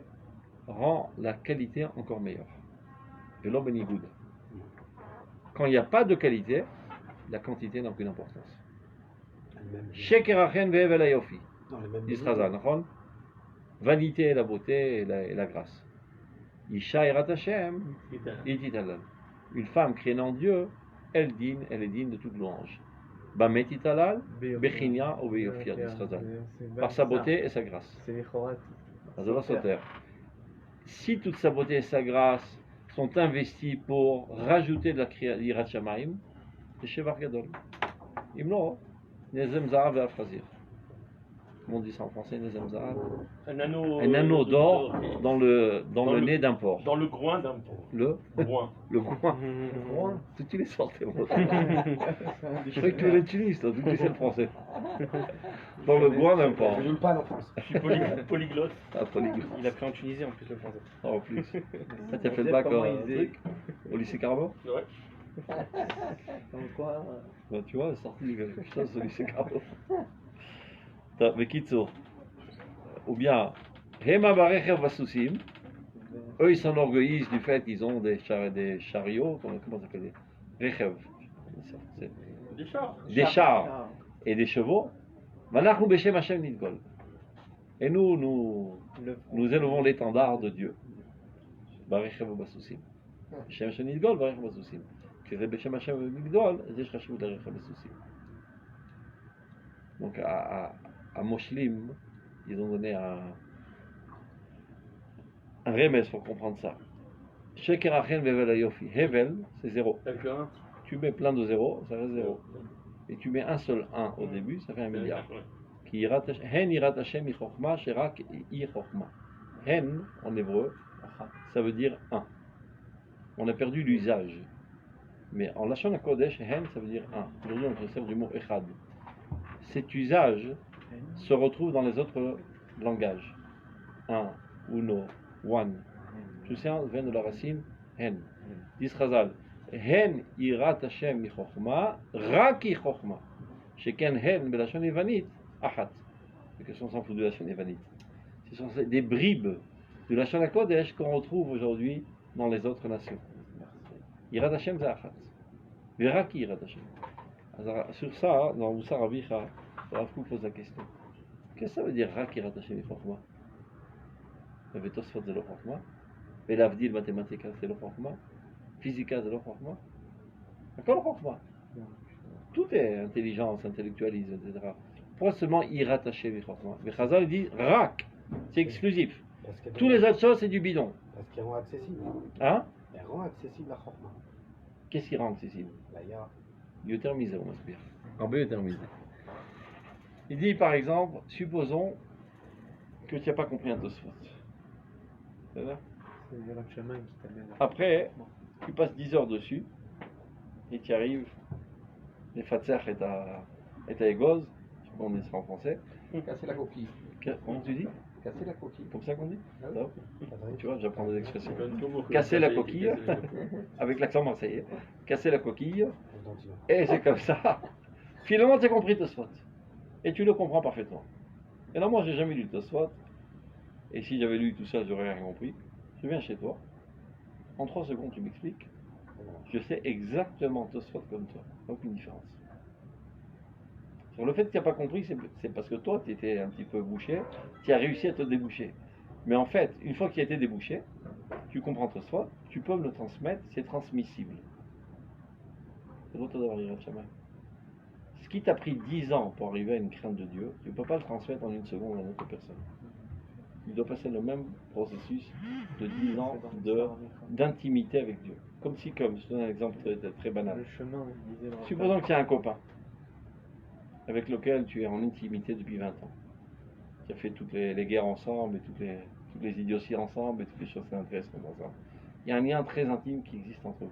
rend la qualité encore meilleure. Quand il n'y a pas de qualité, la quantité n'a aucune importance. Vanité et la beauté et la grâce. Isha Irat Hashem, une femme craignant Dieu, elle est digne de toute louange. Bamet italal, bechinia ou beyofia d'Israël. Par sa beauté et sa grâce. Si toute sa beauté et sa grâce sont investies pour rajouter de la Yirat Shamaim, c'est Shevar Gadol. Imlo, Nezem Zahar ve'Afrazir. Comment on dit ça en français, Nezem Zahar? Un anneau d'or dans le nez d'un porc. Dans le groin d'un porc. Le groin. Le groin. Tu les sortais, moi. Je croyais que tu l'utilises, toi. Tu sais le français. Dans le groin d'un porc. Je ne joue pas en France. Je suis polyglotte. Ah, polyglotte. Il a pris en Tunisie en plus le français. Ah, en plus. Ah, t'as fait le bac au lycée Carnot? Ouais. Donc quoi Bah, tu vois, sorti quelque chose au lycée Carnot. Mais Kitsour. Ou bien, Hema Barechev Vasusim, eux ils s'enorgueillissent du fait qu'ils ont des chariots, comment ça s'appelle? Rechev. Des chars et des chevaux. Manachnu Beshem Hashem Nidgol. Et nous élevons l'étendard de Dieu. Barechev Vasusim. Beshem Hashem Nidgol, Barechev Vasusim. Que Beshem Hashem Nidgol, Zesh Hashem Barechev Vasusim. Donc à Moshlim, ils ont donné un remède pour comprendre ça. Sheker Achen Vevel Ayofi. Hevel, c'est 0. Tu mets plein de 0, ça reste 0. Et tu mets un seul 1 au début, ça fait 1 milliard. Hen Irat Hashem Ichochma, Sherak Ichochma. Hen, en hébreu, ça veut dire 1. On a perdu l'usage. Mais en Lashon HaKodesh, Hen, ça veut dire 1. Aujourd'hui, on se sert du mot Echad. Cet usage se retrouve dans les autres langages. Un, uno, one. Tout ça vient de la racine hen. Dit Chazal, hen irat Hashem mi chokhma, raki chokhma. Sheken hen belashon evanit, achat. C'est que on s'en fout de la lashon evanit. Ce sont des bribes de la lashon HaKodesh qu'on retrouve aujourd'hui dans les autres nations. Irat Hashem c'est achat. Raki irat Hashem. Alors, sur ça, dans Moussar Abicha, Rav Kook pose la question. Qu'est-ce que ça veut dire Rak Irat Hashem et Chokhma? Le Tosfot c'est le Chokhma. Et l'Avdil mathématique c'est le Chokhma. Physica c'est le Chokhma. Encore le Chokhma. Tout est intelligence, intellectualisme, etc. Pourquoi seulement Irat Hashem et Chokhma? Mais Chazal dit Rak, c'est exclusif. Tous les autres choses c'est du bidon. Parce qu'ils rend accessible. Hein? Elle rend accessible la Chokhma. Qu'est-ce qui rend accessible? La Yara. Yotermisé, on va se dire. En yotermisé. Il dit par exemple, supposons que tu n'as pas compris un Tosfot. C'est là? Après, tu passes 10 heures dessus et tu arrives, les Fatser est à Egoz, je sais pas on dit ça en français. Casser la coquille. Comment tu dis? Casser la coquille. Comme ça qu'on dit? Ah oui. Tu vois, j'apprends des expressions. Casser la coquille, avec l'accent marseillais. Casser la coquille, et c'est comme ça. Finalement, tu as compris Tosfot. Et tu le comprends parfaitement. Et là, moi, j'ai jamais lu le Tosfot. Et si j'avais lu tout ça, j'aurais rien compris. Je viens chez toi. En 3 secondes, tu m'expliques. Je sais exactement Tosfot comme toi. Aucune différence. Sur le fait que tu n'as pas compris, c'est parce que toi, tu étais un petit peu bouché. Tu as réussi à te déboucher. Mais en fait, une fois que tu as été débouché, tu comprends Tosfot, tu peux me le transmettre, c'est transmissible. C'est l'autre d'avoir l'Irat Shamayim. Ce qui t'a pris 10 ans pour arriver à une crainte de Dieu, tu ne peux pas le transmettre en une seconde à une autre personne. il doit passer le même processus de 10 ans d'intimité avec Dieu. Comme je te donne un exemple très banal. Supposons que tu as un copain avec lequel tu es en intimité depuis 20 ans. Tu as fait toutes les guerres ensemble, et toutes les idioties ensemble, et toutes les choses qui t'intéressent comme ça. Il y a un lien très intime qui existe entre vous.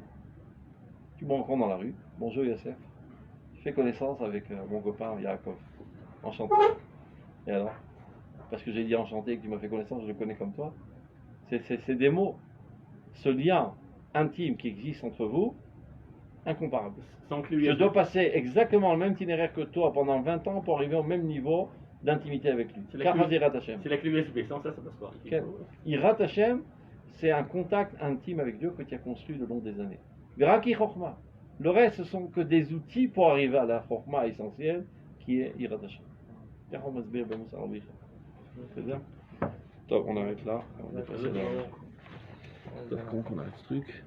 Tu me rencontres dans la rue. Bonjour Yosef. Je fais connaissance avec mon copain Yaakov. Enchanté. Et alors? Parce que j'ai dit enchanté et que tu m'as fait connaissance, je le connais comme toi. C'est des mots. Ce lien intime qui existe entre vous, incomparable. Je dois passer exactement le même itinéraire que toi pendant 20 ans pour arriver au même niveau d'intimité avec lui. C'est la clé USB, sans ça, ça passe pas. Yirat Hashem, c'est un contact intime avec Dieu que tu as construit le long des années. Veraki Chokhmah. Le reste, ce sont que des outils pour arriver à la Chokhmah essentielle qui est Yirat Hashem. C'est bien. Donc on arrête là. On est passé là. On arrête ce truc.